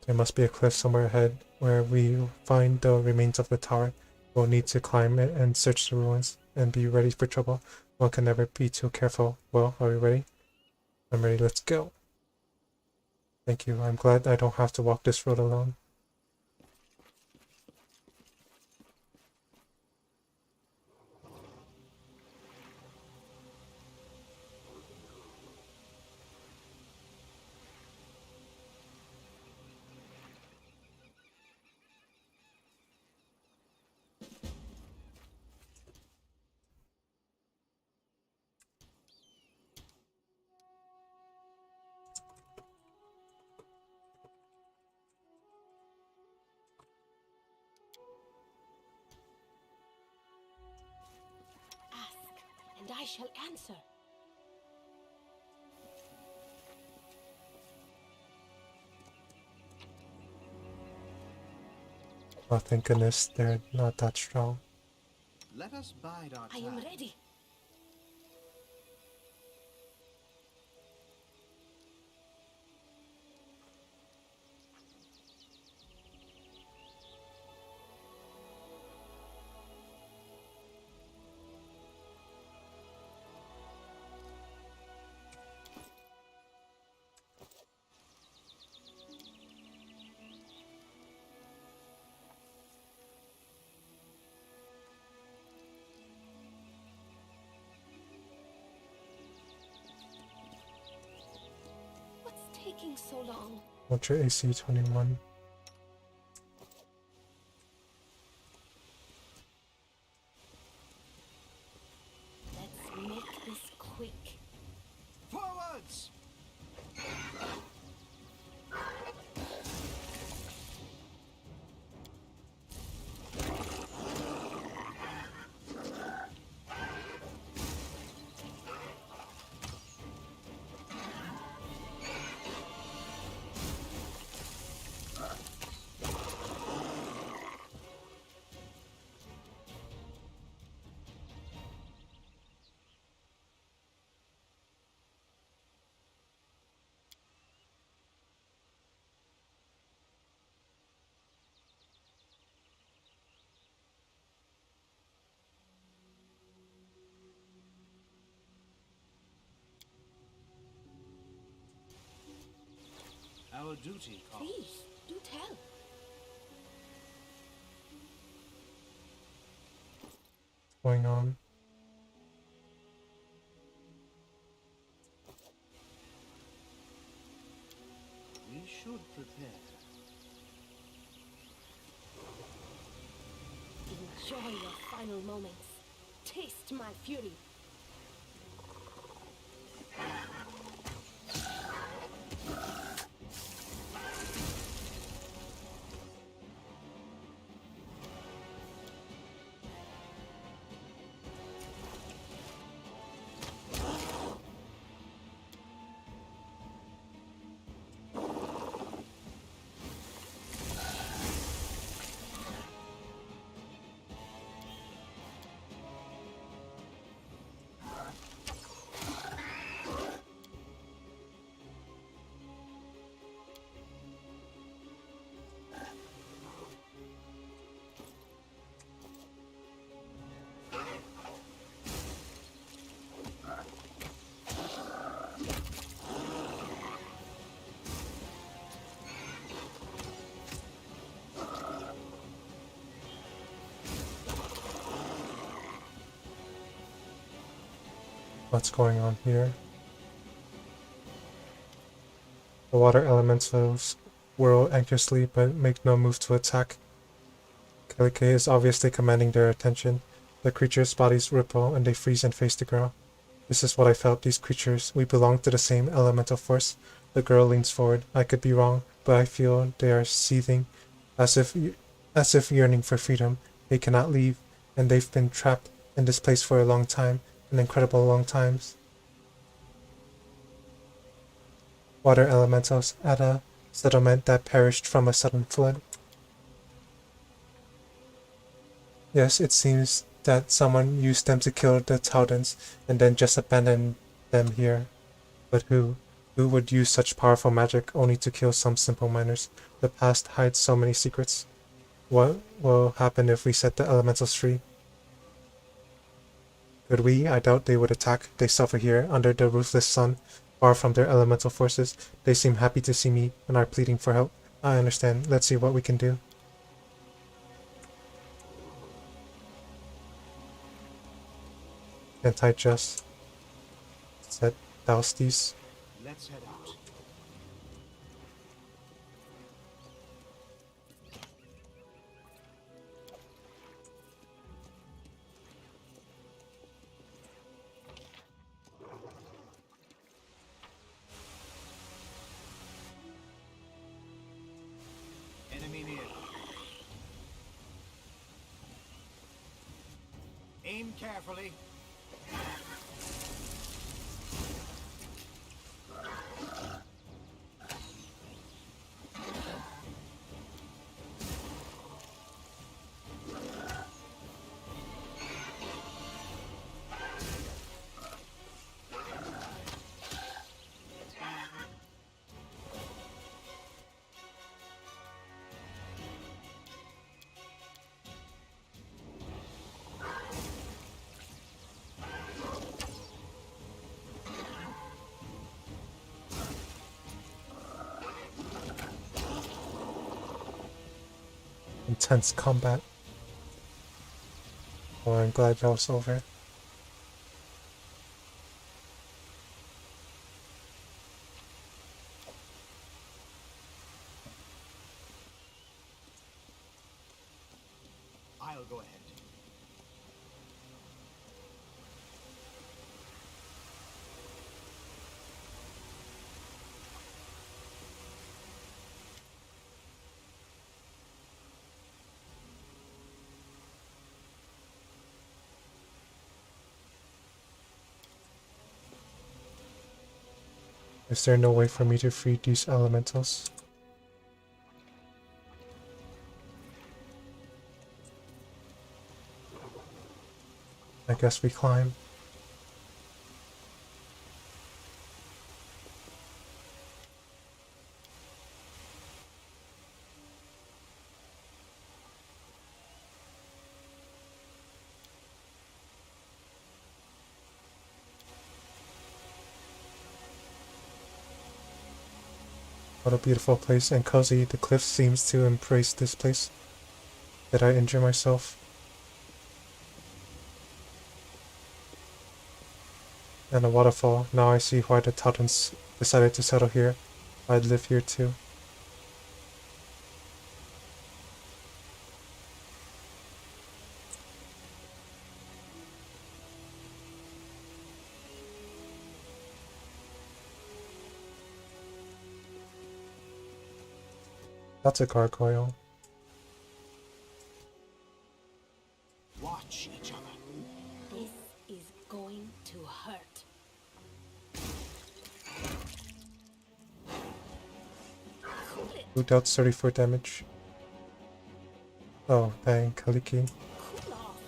There must be a cliff somewhere ahead where we find the remains of the tower. We'll need to climb it and search the ruins and be ready for trouble. One can never be too careful. Well, are we ready? I'm ready, let's go. Thank you, I'm glad I don't have to walk this road alone. And I shall answer. Oh, thank goodness they're not that strong. Let us bide our I time. am ready. Taking so long. What's your AC 21? Let's make this quick. Forwards! Our duty calls. Please, do tell. What's going on? We should prepare. Enjoy your final moments. Taste my fury. What's going on here? The water elementals whirl anxiously but make no move to attack. Kelike is obviously commanding their attention. The creatures' bodies ripple and they freeze and face the girl. This is what I felt, these creatures. We belong to the same elemental force. The girl leans forward. I could be wrong, but I feel they are seething, as if yearning for freedom. They cannot leave, and they've been trapped in this place for a long time, an incredible long times. Water elementals at a settlement that perished from a sudden flood. Yes, it seems that someone used them to kill the Taudens and then just abandoned them here. But who? Who would use such powerful magic only to kill some simple miners? The past hides so many secrets. What will happen if we set the elementals free? Could we? I doubt they would attack. They suffer here, under the ruthless sun, far from their elemental forces. They seem happy to see me and are pleading for help. I understand. Let's see what we can do. Can't I just set douse these? Let's head out. Enemy near. Aim carefully. Intense combat. Oh, I'm glad that was over. I'll go ahead. Is there no way for me to free these elementals? I guess we climb. What a beautiful place and cozy. The cliff seems to embrace this place. Did I injure myself? And a waterfall. Now I see why the Tautons decided to settle here. I'd live here too. That's a gargoyle. Watch each other. This is going to hurt. Cool it. Who dealt 34 damage? Oh, dang, Kaliki. Cool off.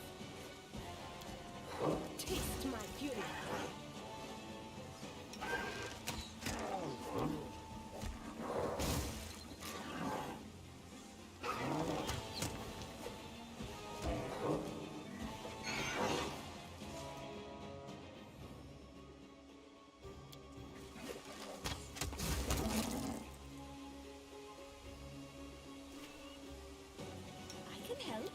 Taste my fury. I can help.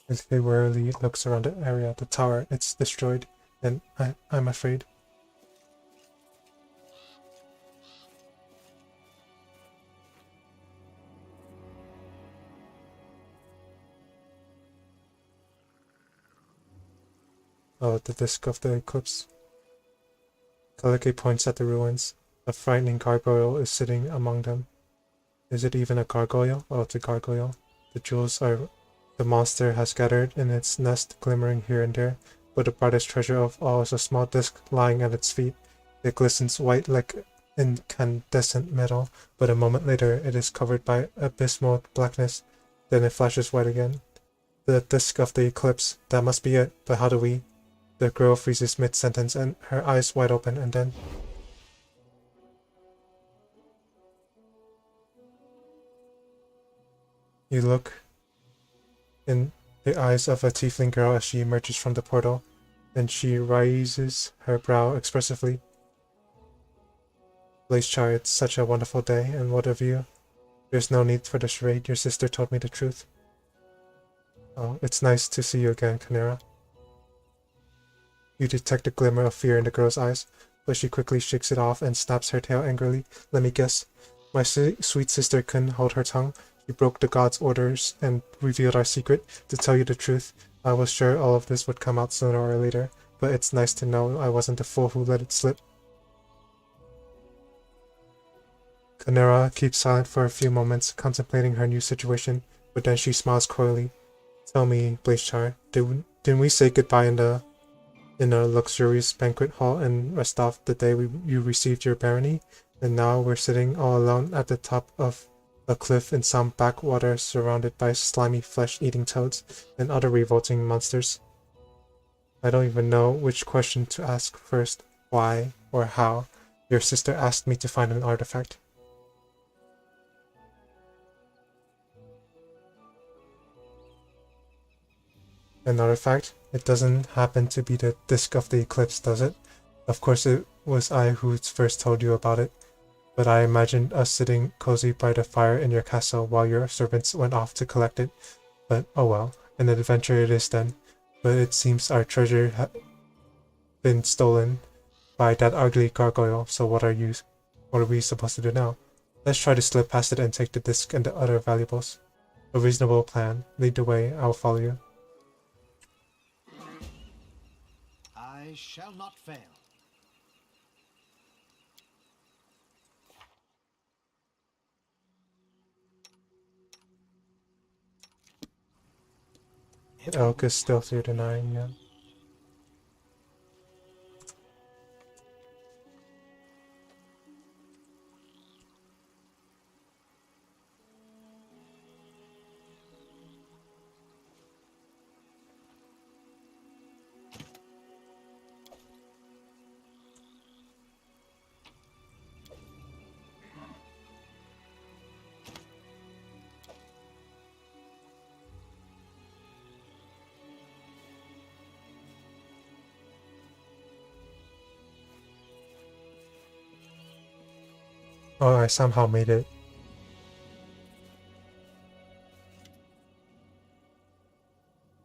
Kaliki warily looks around the area. The tower, it's destroyed. And I'm afraid. Oh, the disk of the eclipse. Kaliki points at the ruins. A frightening gargoyle is sitting among them. Is it even a gargoyle? Oh, it's a gargoyle. The jewels are... The monster has gathered in its nest, glimmering here and there, but the brightest treasure of all is a small disc lying at its feet. It glistens white like incandescent metal, but a moment later it is covered by abysmal blackness. Then it flashes white again. The disc of the eclipse, that must be it, but how do we... The girl freezes mid-sentence and her eyes wide open, and then... You look in the eyes of a tiefling girl as she emerges from the portal, and she raises her brow expressively. Blaze Char, it's such a wonderful day, and what of you? There's no need for the charade, your sister told me the truth. Oh, it's nice to see you again, Kanera. You detect a glimmer of fear in the girl's eyes, but she quickly shakes it off and snaps her tail angrily. Let me guess. My sweet sister couldn't hold her tongue. You broke the god's orders and revealed our secret. To tell you the truth, I was sure all of this would come out sooner or later, but it's nice to know I wasn't the fool who let it slip. Kanera keeps silent for a few moments, contemplating her new situation, but then she smiles coyly. Tell me, Blazechar, didn't we say goodbye in a luxurious banquet hall in Restov the day you received your barony, and now we're sitting all alone at the top of a cliff in some backwater surrounded by slimy flesh-eating toads and other revolting monsters? I don't even know which question to ask first, why or how. Your sister asked me to find an artifact. An artifact? It doesn't happen to be the disk of the eclipse, does it? Of course it was I who first told you about it, but I imagined us sitting cozy by the fire in your castle while your servants went off to collect it. But oh well, an adventure it is then. But it seems our treasure had been stolen by that ugly gargoyle, so what are we supposed to do now? Let's try to slip past it and take the disc and the other valuables. A reasonable plan. Lead the way, I'll follow you. I shall not fail. Elk is still through the 9, yeah. Oh, I somehow made it.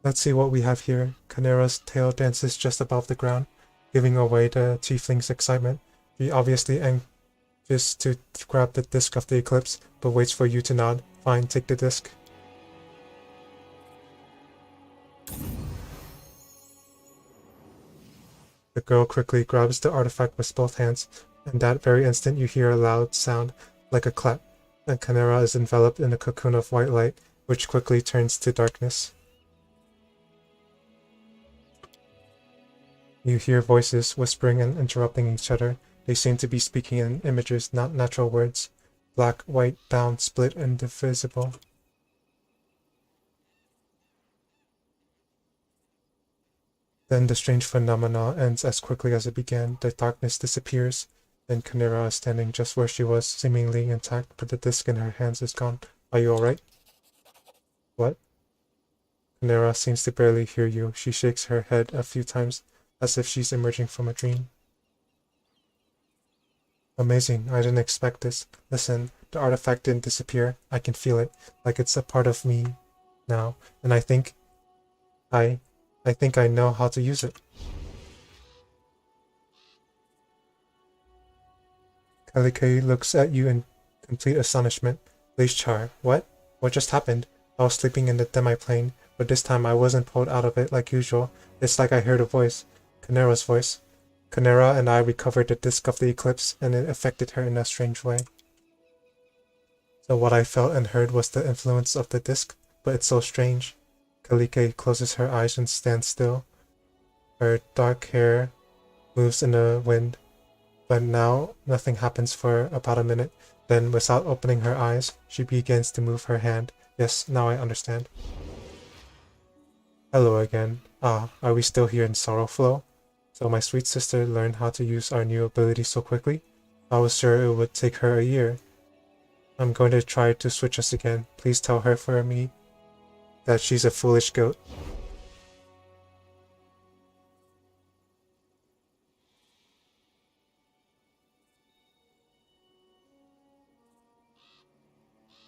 Let's see what we have here. Canera's tail dances just above the ground, giving away the tiefling's excitement. She obviously anxious to grab the disc of the eclipse, but waits for you to nod. Fine, take the disc. The girl quickly grabs the artifact with both hands, and that very instant you hear a loud sound, like a clap, and Canera is enveloped in a cocoon of white light, which quickly turns to darkness. You hear voices whispering and interrupting each other. They seem to be speaking in images, not natural words. Black, white, bound, split, indivisible. Then the strange phenomena ends as quickly as it began. The darkness disappears. Then Canera is standing just where she was, seemingly intact, but the disc in her hands is gone. Are you alright? What? Canera seems to barely hear you. She shakes her head a few times, as if she's emerging from a dream. Amazing, I didn't expect this. Listen, the artifact didn't disappear. I can feel it, like it's a part of me now, and I think I know how to use it. Kalikei looks at you in complete astonishment. Leishchar, what? What just happened? I was sleeping in the demi-plane, but this time I wasn't pulled out of it like usual. It's like I heard a voice. Canera's voice. Canera and I recovered the disc of the eclipse, and it affected her in a strange way. So what I felt and heard was the influence of the disc, but it's so strange. Kalike closes her eyes and stands still. Her dark hair moves in the wind, but now nothing happens for about a minute. Then, without opening her eyes, she begins to move her hand. Yes, now I understand. Hello again. Ah, are we still here in Sorrowflow? So my sweet sister learned how to use our new ability so quickly? I was sure it would take her a year. I'm going to try to switch us again. Please tell her for me that she's a foolish goat.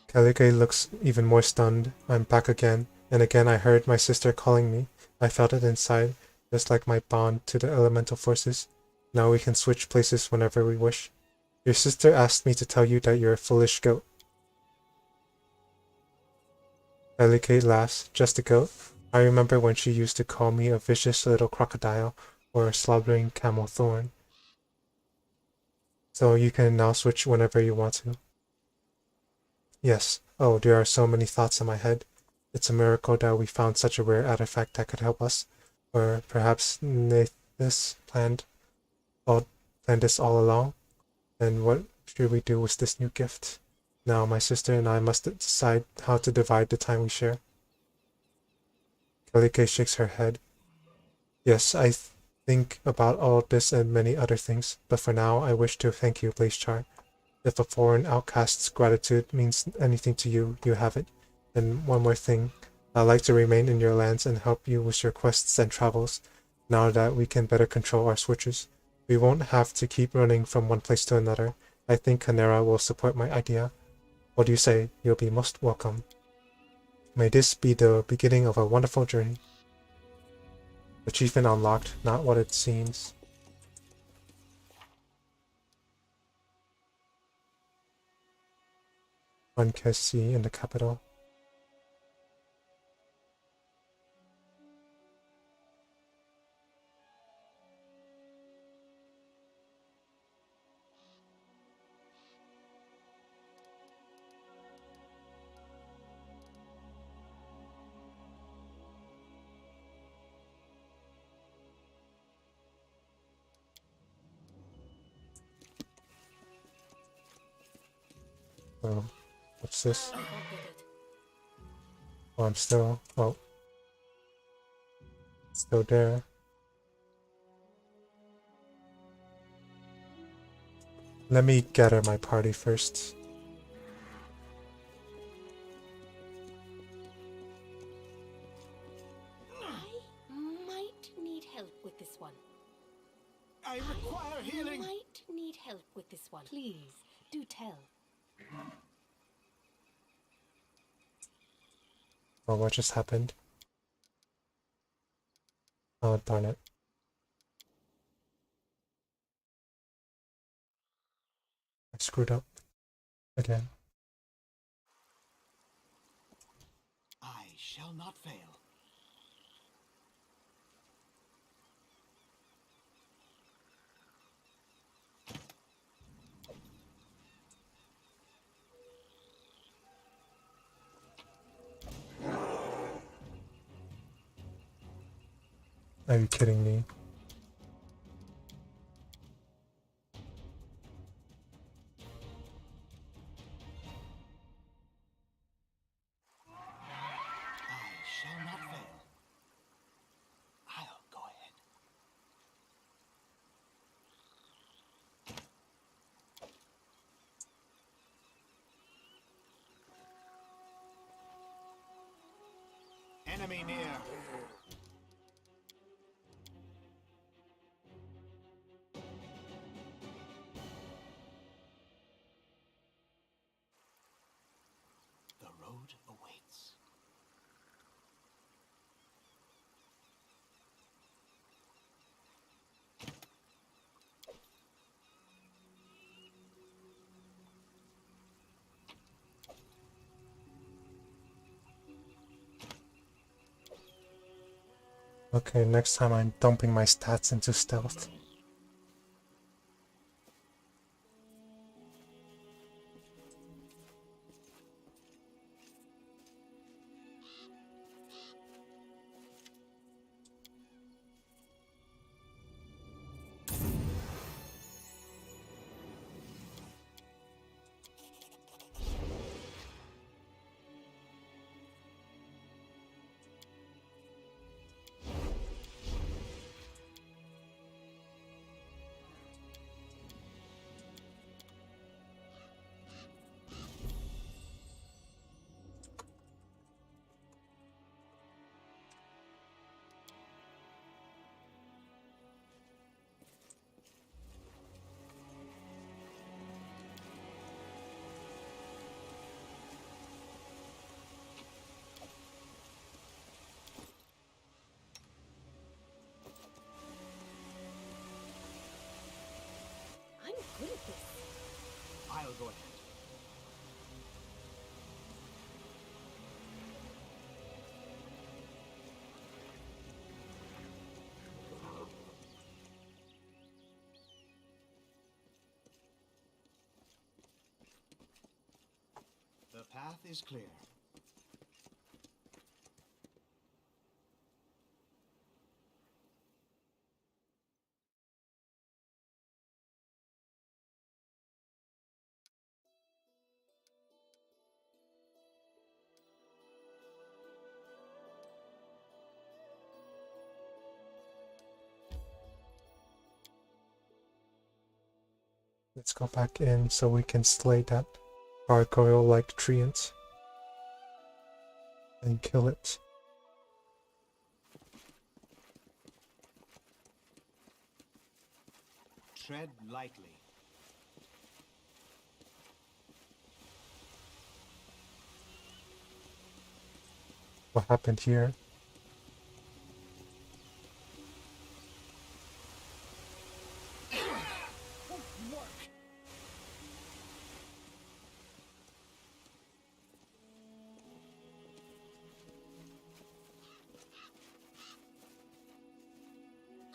Kalige looks even more stunned. I'm back again, and again I heard my sister calling me. I felt it inside, just like my bond to the elemental forces. Now we can switch places whenever we wish. Your sister asked me to tell you that you're a foolish goat. Kalige laughs. Just a goat? I remember when she used to call me a vicious little crocodile or a slobbering camel thorn. So you can now switch whenever you want to. Yes. Oh, there are so many thoughts in my head. It's a miracle that we found such a rare artifact that could help us. Or perhaps Nathus planned this all along. Then what should we do with this new gift? Now my sister and I must decide how to divide the time we share. Kalike shakes her head. Yes, I think about all this and many other things, but for now I wish to thank you, Blazechar. If a foreign outcast's gratitude means anything to you, you have it. And one more thing, I'd like to remain in your lands and help you with your quests and travels, now that we can better control our switches. We won't have to keep running from one place to another. I think Canera will support my idea. What do you say? You'll be most welcome. May this be the beginning of a wonderful journey. Achievement unlocked, not what it seems. Unkesi in the capital. Oh, what's this? Oh, I'm still... Oh. Still there. Let me gather my party first. I might need help with this one. I require healing. Might need help with this one. Please, Do tell. Oh, what just happened? Oh, darn it. I screwed up. Again. I shall not fail. Are you kidding me? I shall not fail. I'll go ahead. Enemy near. The road awaits. Okay, next time I'm dumping my stats into stealth. I'm good at this. I'll go ahead. The path is clear. Let's go back in so we can slay that gargoyle-like treant and kill it. Tread lightly. What happened here?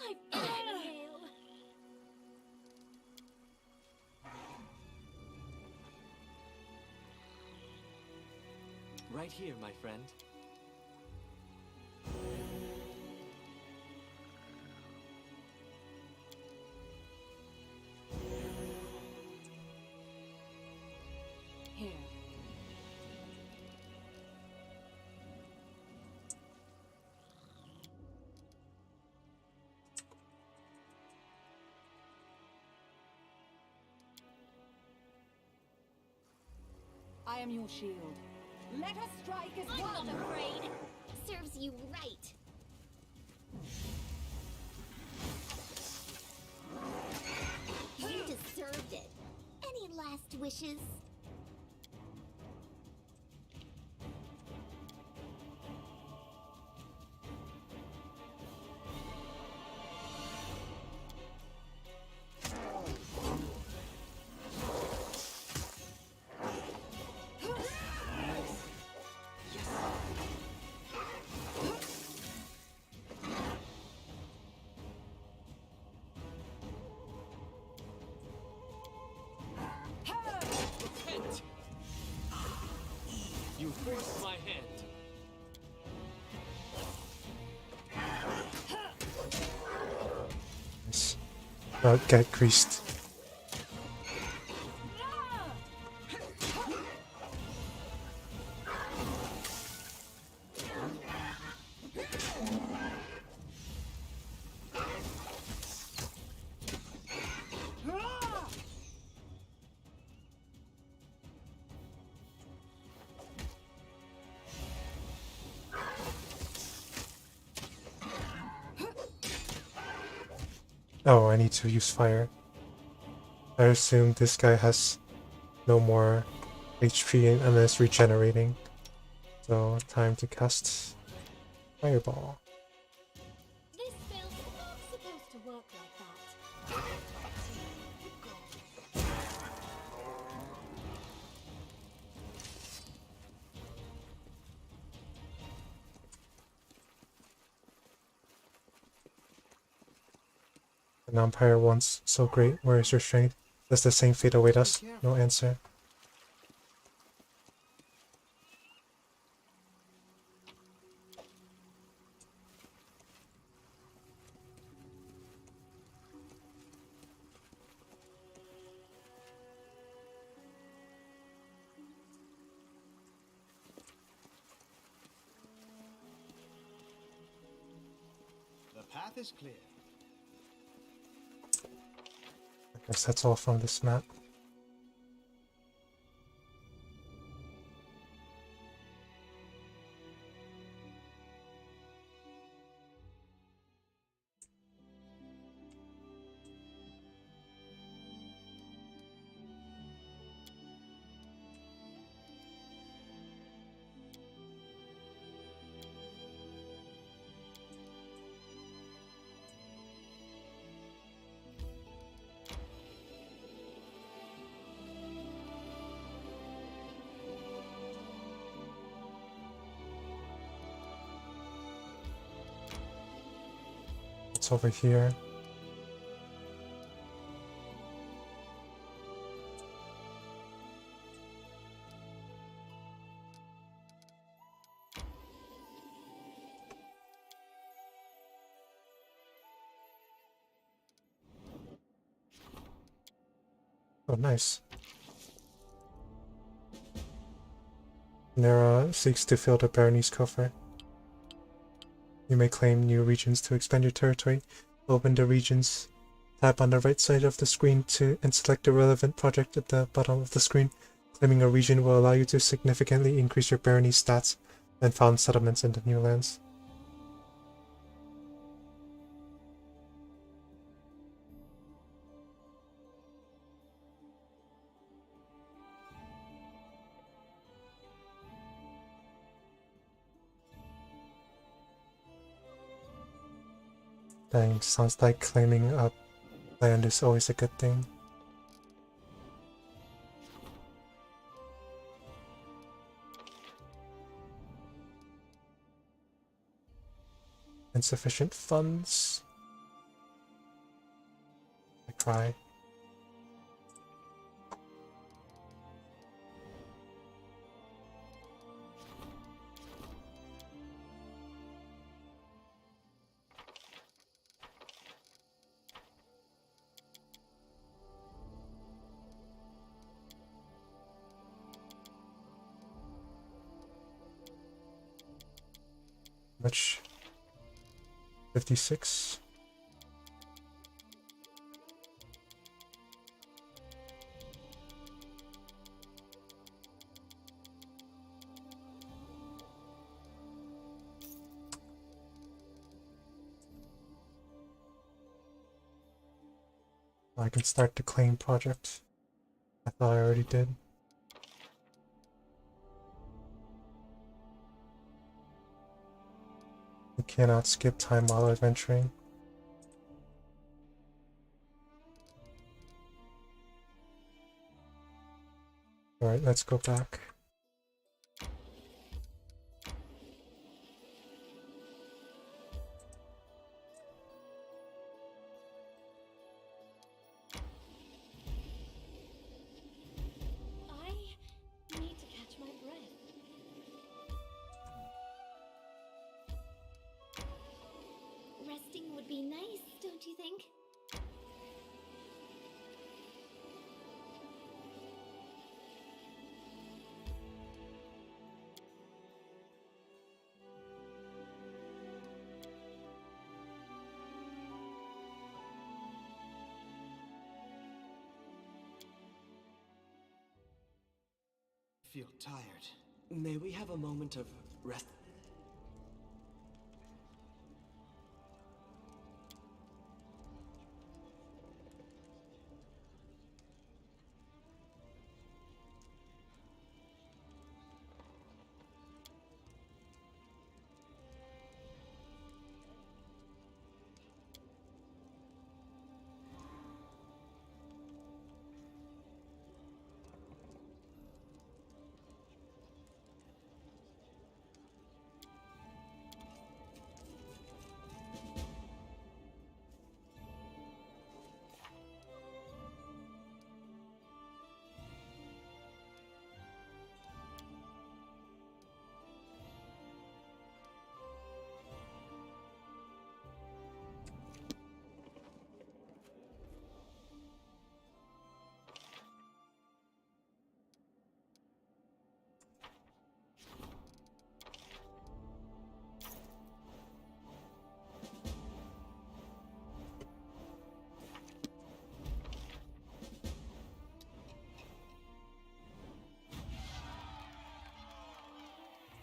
I failed. Right here, my friend. Here. I am your shield. Let us strike as I'm one! not afraid. Serves you right. You deserved it. Any last wishes? Repent! You forced my hand. Nice. Get creased. Oh, I need to use fire. I assume this guy has no more HP and is regenerating. So, time to cast Fireball. This spell's not supposed to work like that. The Vampire once so great, where is your strength? Does the same fate await us? No answer. The path is clear. I guess that's all from this map. It's over here. Oh, nice. Nera seeks to fill the Barony's coffer. You may claim new regions to expand your territory. Open the regions. Tap on the right side of the screen and select the relevant project at the bottom of the screen. Claiming a region will allow you to significantly increase your Barony's stats and found settlements in the new lands. Dang, sounds like claiming a land is always a good thing. Insufficient funds. I cry. Much? 56. I can start the claim project. thought I already did. You cannot skip time while adventuring. Alright, let's go back. I need to catch my breath. Resting would be nice, don't you think? I feel tired. May we have a moment of rest?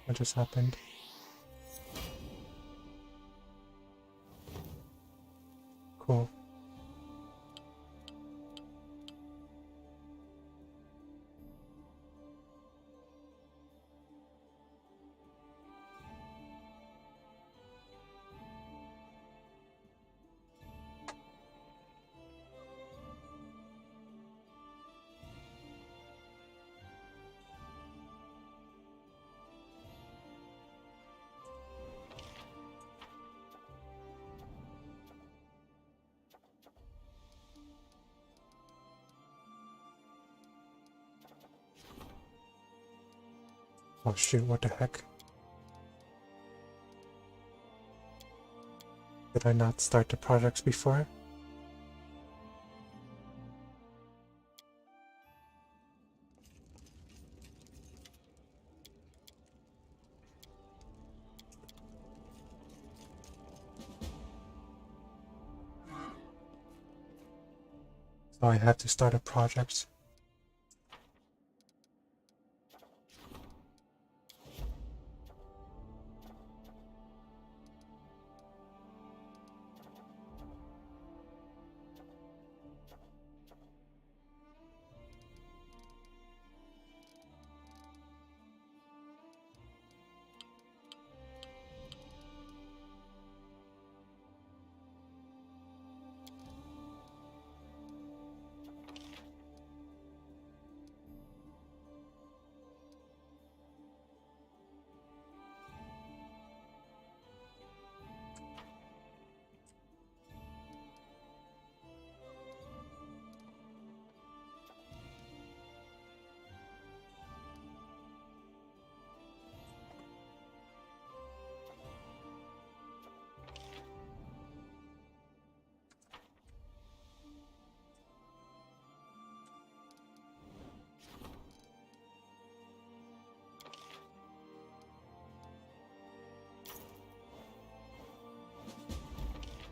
What just happened? Cool. Oh shoot, what the heck? Did I not start the projects before? So I have to start a project.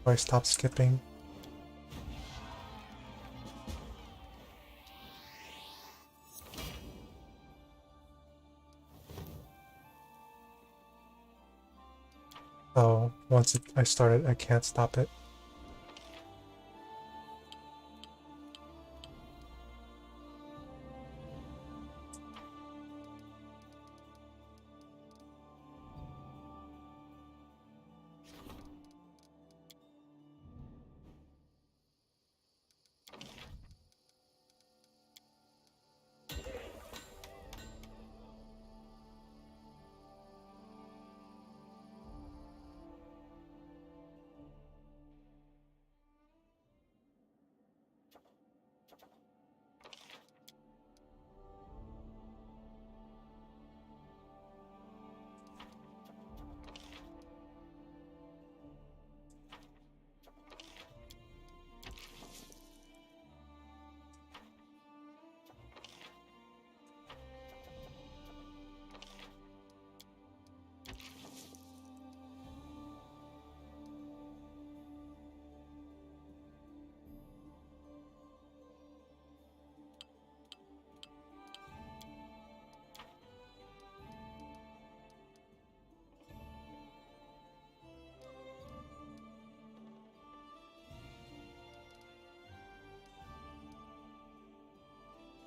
Or stop skipping. Oh, once I started, I can't stop it.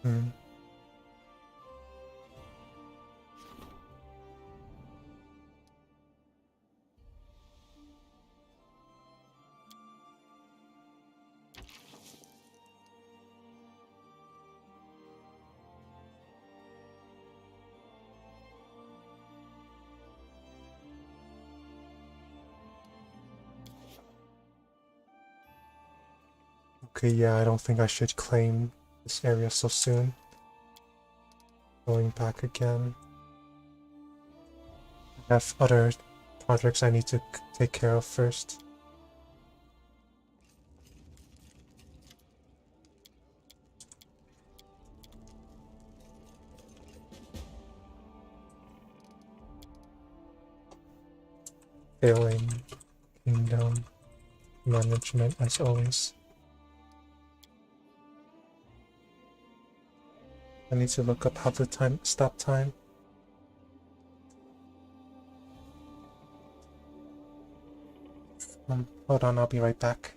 Hmm. Okay, yeah, I don't think I should claim this area so soon. Going back again. I have other projects I need to take care of first. Failing kingdom management as always. I need to look up how to stop time. Hold on, I'll be right back.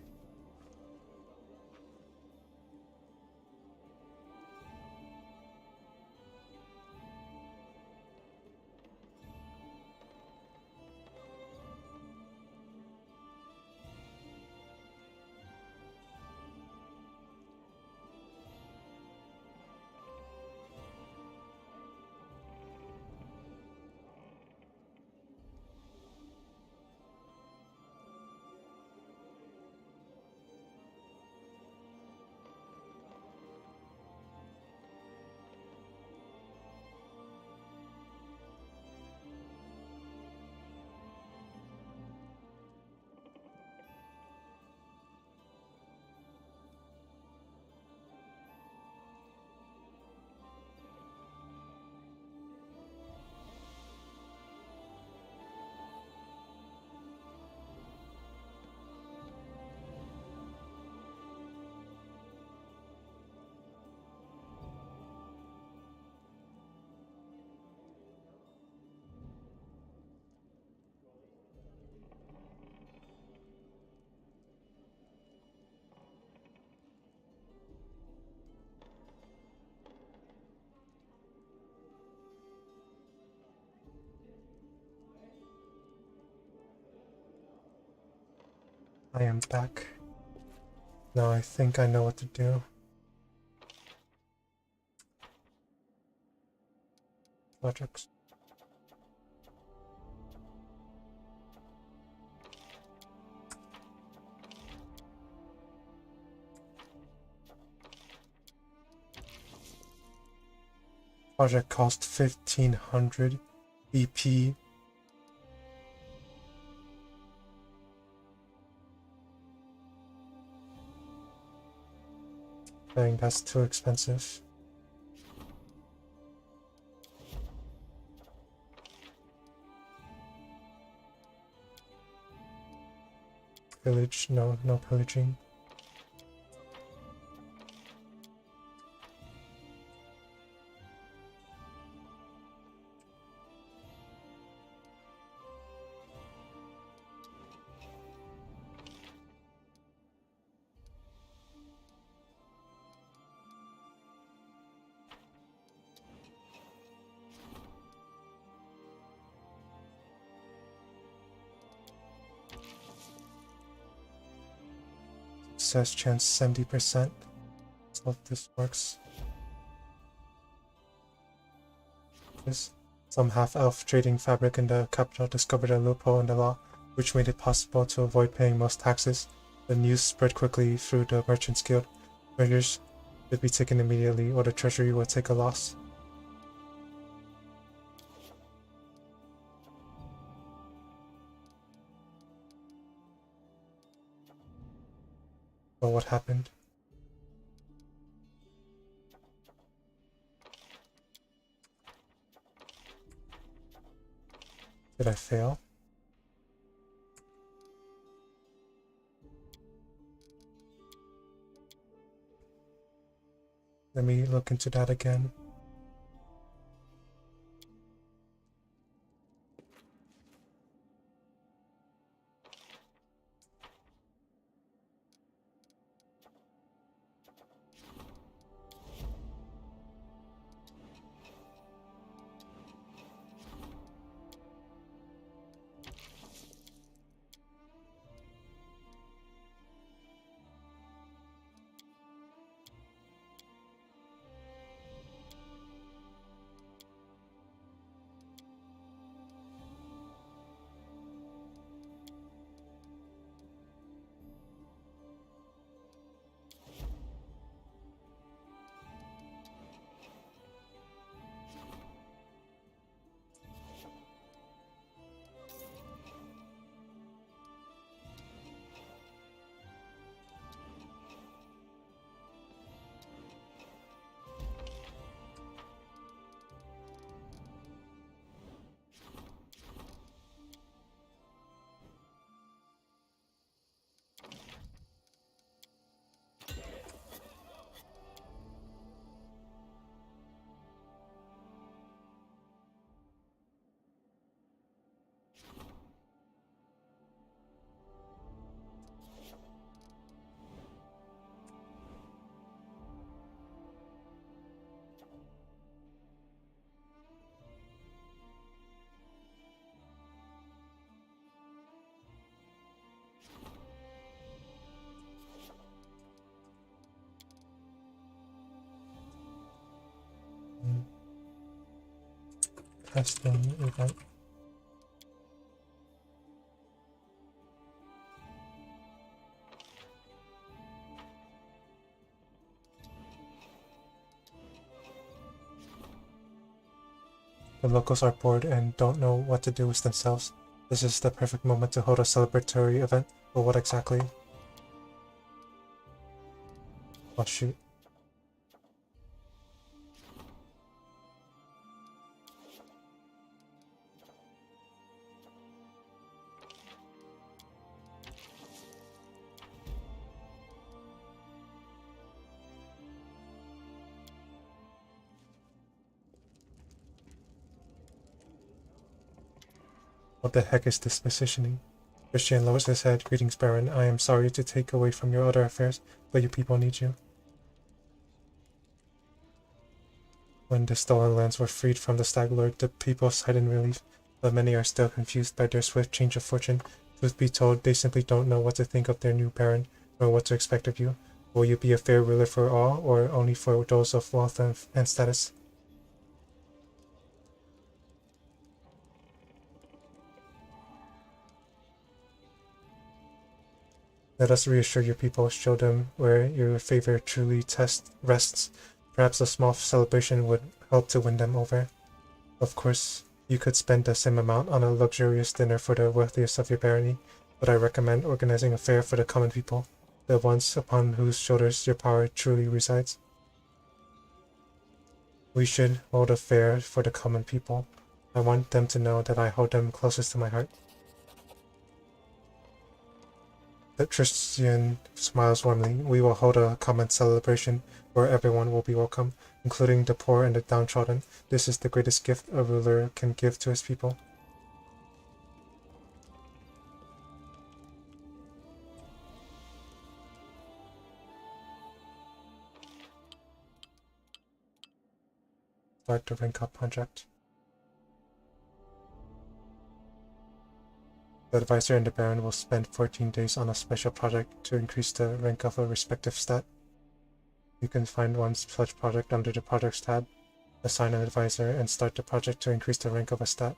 I am back. Now I think I know what to do. Projects. Project cost 1500 EP. I think that's too expensive. Village, no pillaging. Success chance 70%. Let's hope this works. Some half-elf trading fabric in the capital discovered a loophole in the law, which made it possible to avoid paying most taxes. The news spread quickly through the Merchants Guild. Measures should be taken immediately, or the treasury will take a loss. Well, what happened? Did I fail? Let me look into that again. testing event. The locals are bored and don't know what to do with themselves. This is the perfect moment to hold a celebratory event, but what exactly? Oh shoot. What the heck is this positioning? Christian lowers his head. Greetings, Baron. I am sorry to take away from your other affairs, but you people need you. When the stolen lands were freed from the Stag Lord, the people sighed in relief, but many are still confused by their swift change of fortune. Truth be told, they simply don't know what to think of their new Baron, nor what to expect of you. Will you be a fair ruler for all, or only for those of wealth and status? Let us reassure your people, show them where your favor truly rests. Perhaps a small celebration would help to win them over. Of course, you could spend the same amount on a luxurious dinner for the wealthiest of your barony, but I recommend organizing a fair for the common people, the ones upon whose shoulders your power truly resides. We should hold a fair for the common people. I want them to know that I hold them closest to my heart. The Christian smiles warmly. We will hold a common celebration where everyone will be welcome, including the poor and the downtrodden. This is the greatest gift a ruler can give to his people. Start the rank up project. The advisor and the baron will spend 14 days on a special project to increase the rank of a respective stat. You can find one such project under the projects tab, assign an advisor, and start the project to increase the rank of a stat.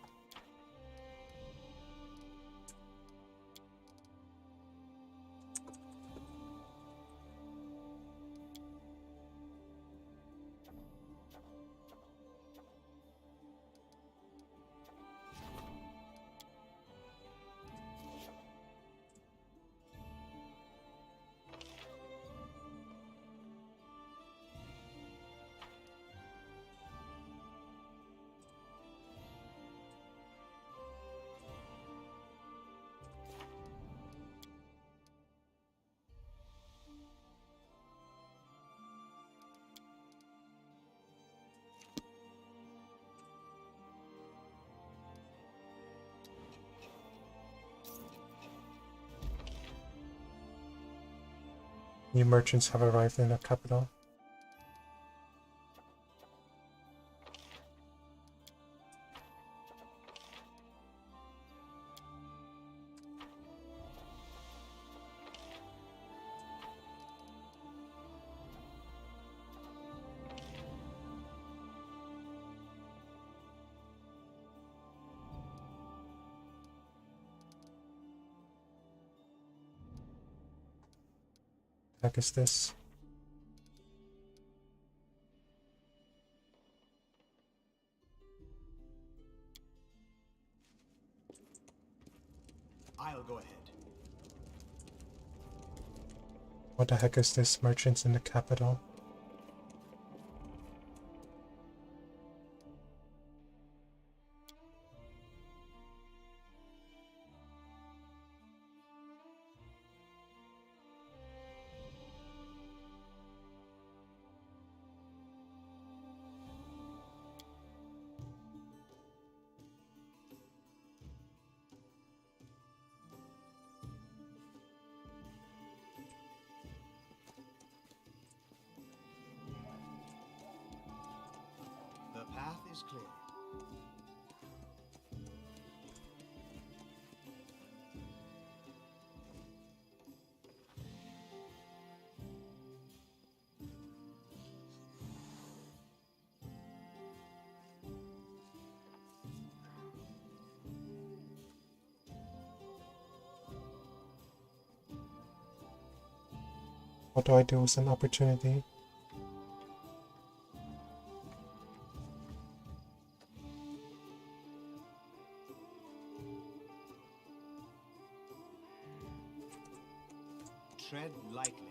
New merchants have arrived in the capital. What the heck is this? I'll go ahead. What the heck is this? Merchants in the capital. The path is clear. What do I do with an opportunity? Tread lightly.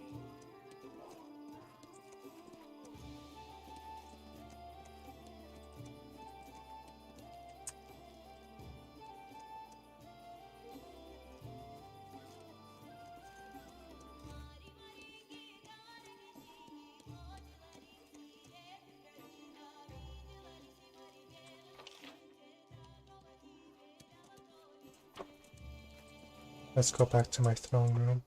Let's go back to my throne room.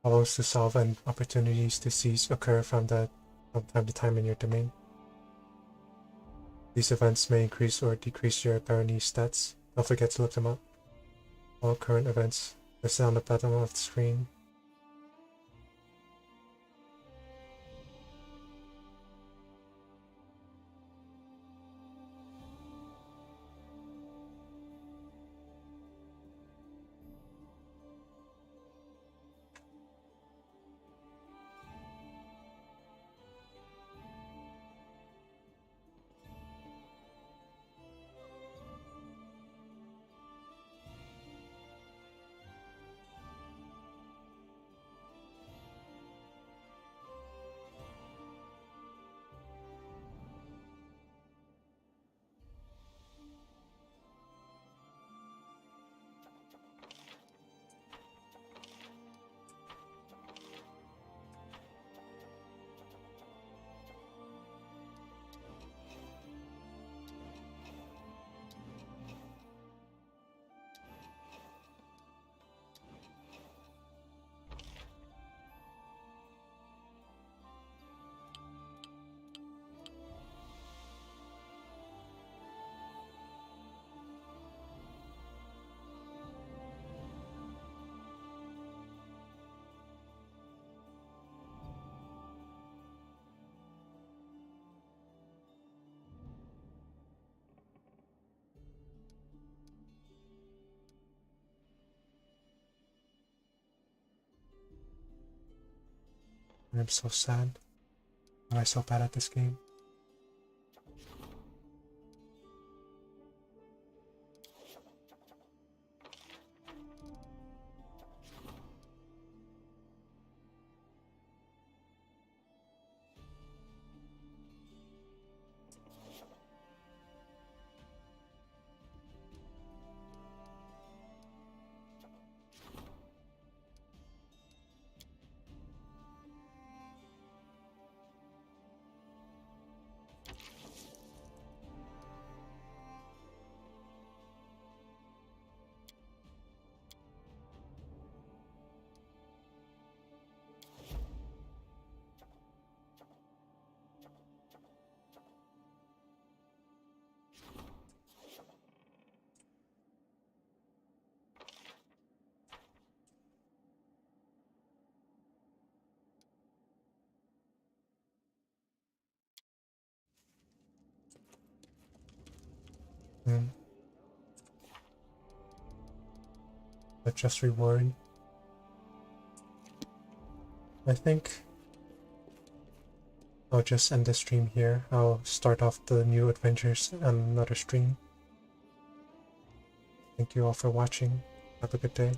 Follows to solve and opportunities to seize occur from time to time in your domain. These events may increase or decrease your barony stats. Don't forget to look them up. All current events listed on the bottom of the screen. I'm so sad. Why am I so bad at this game? Hmm. But just reward. I think I'll just end the stream here. I'll start off the new adventures on another stream. Thank you all for watching. Have a good day.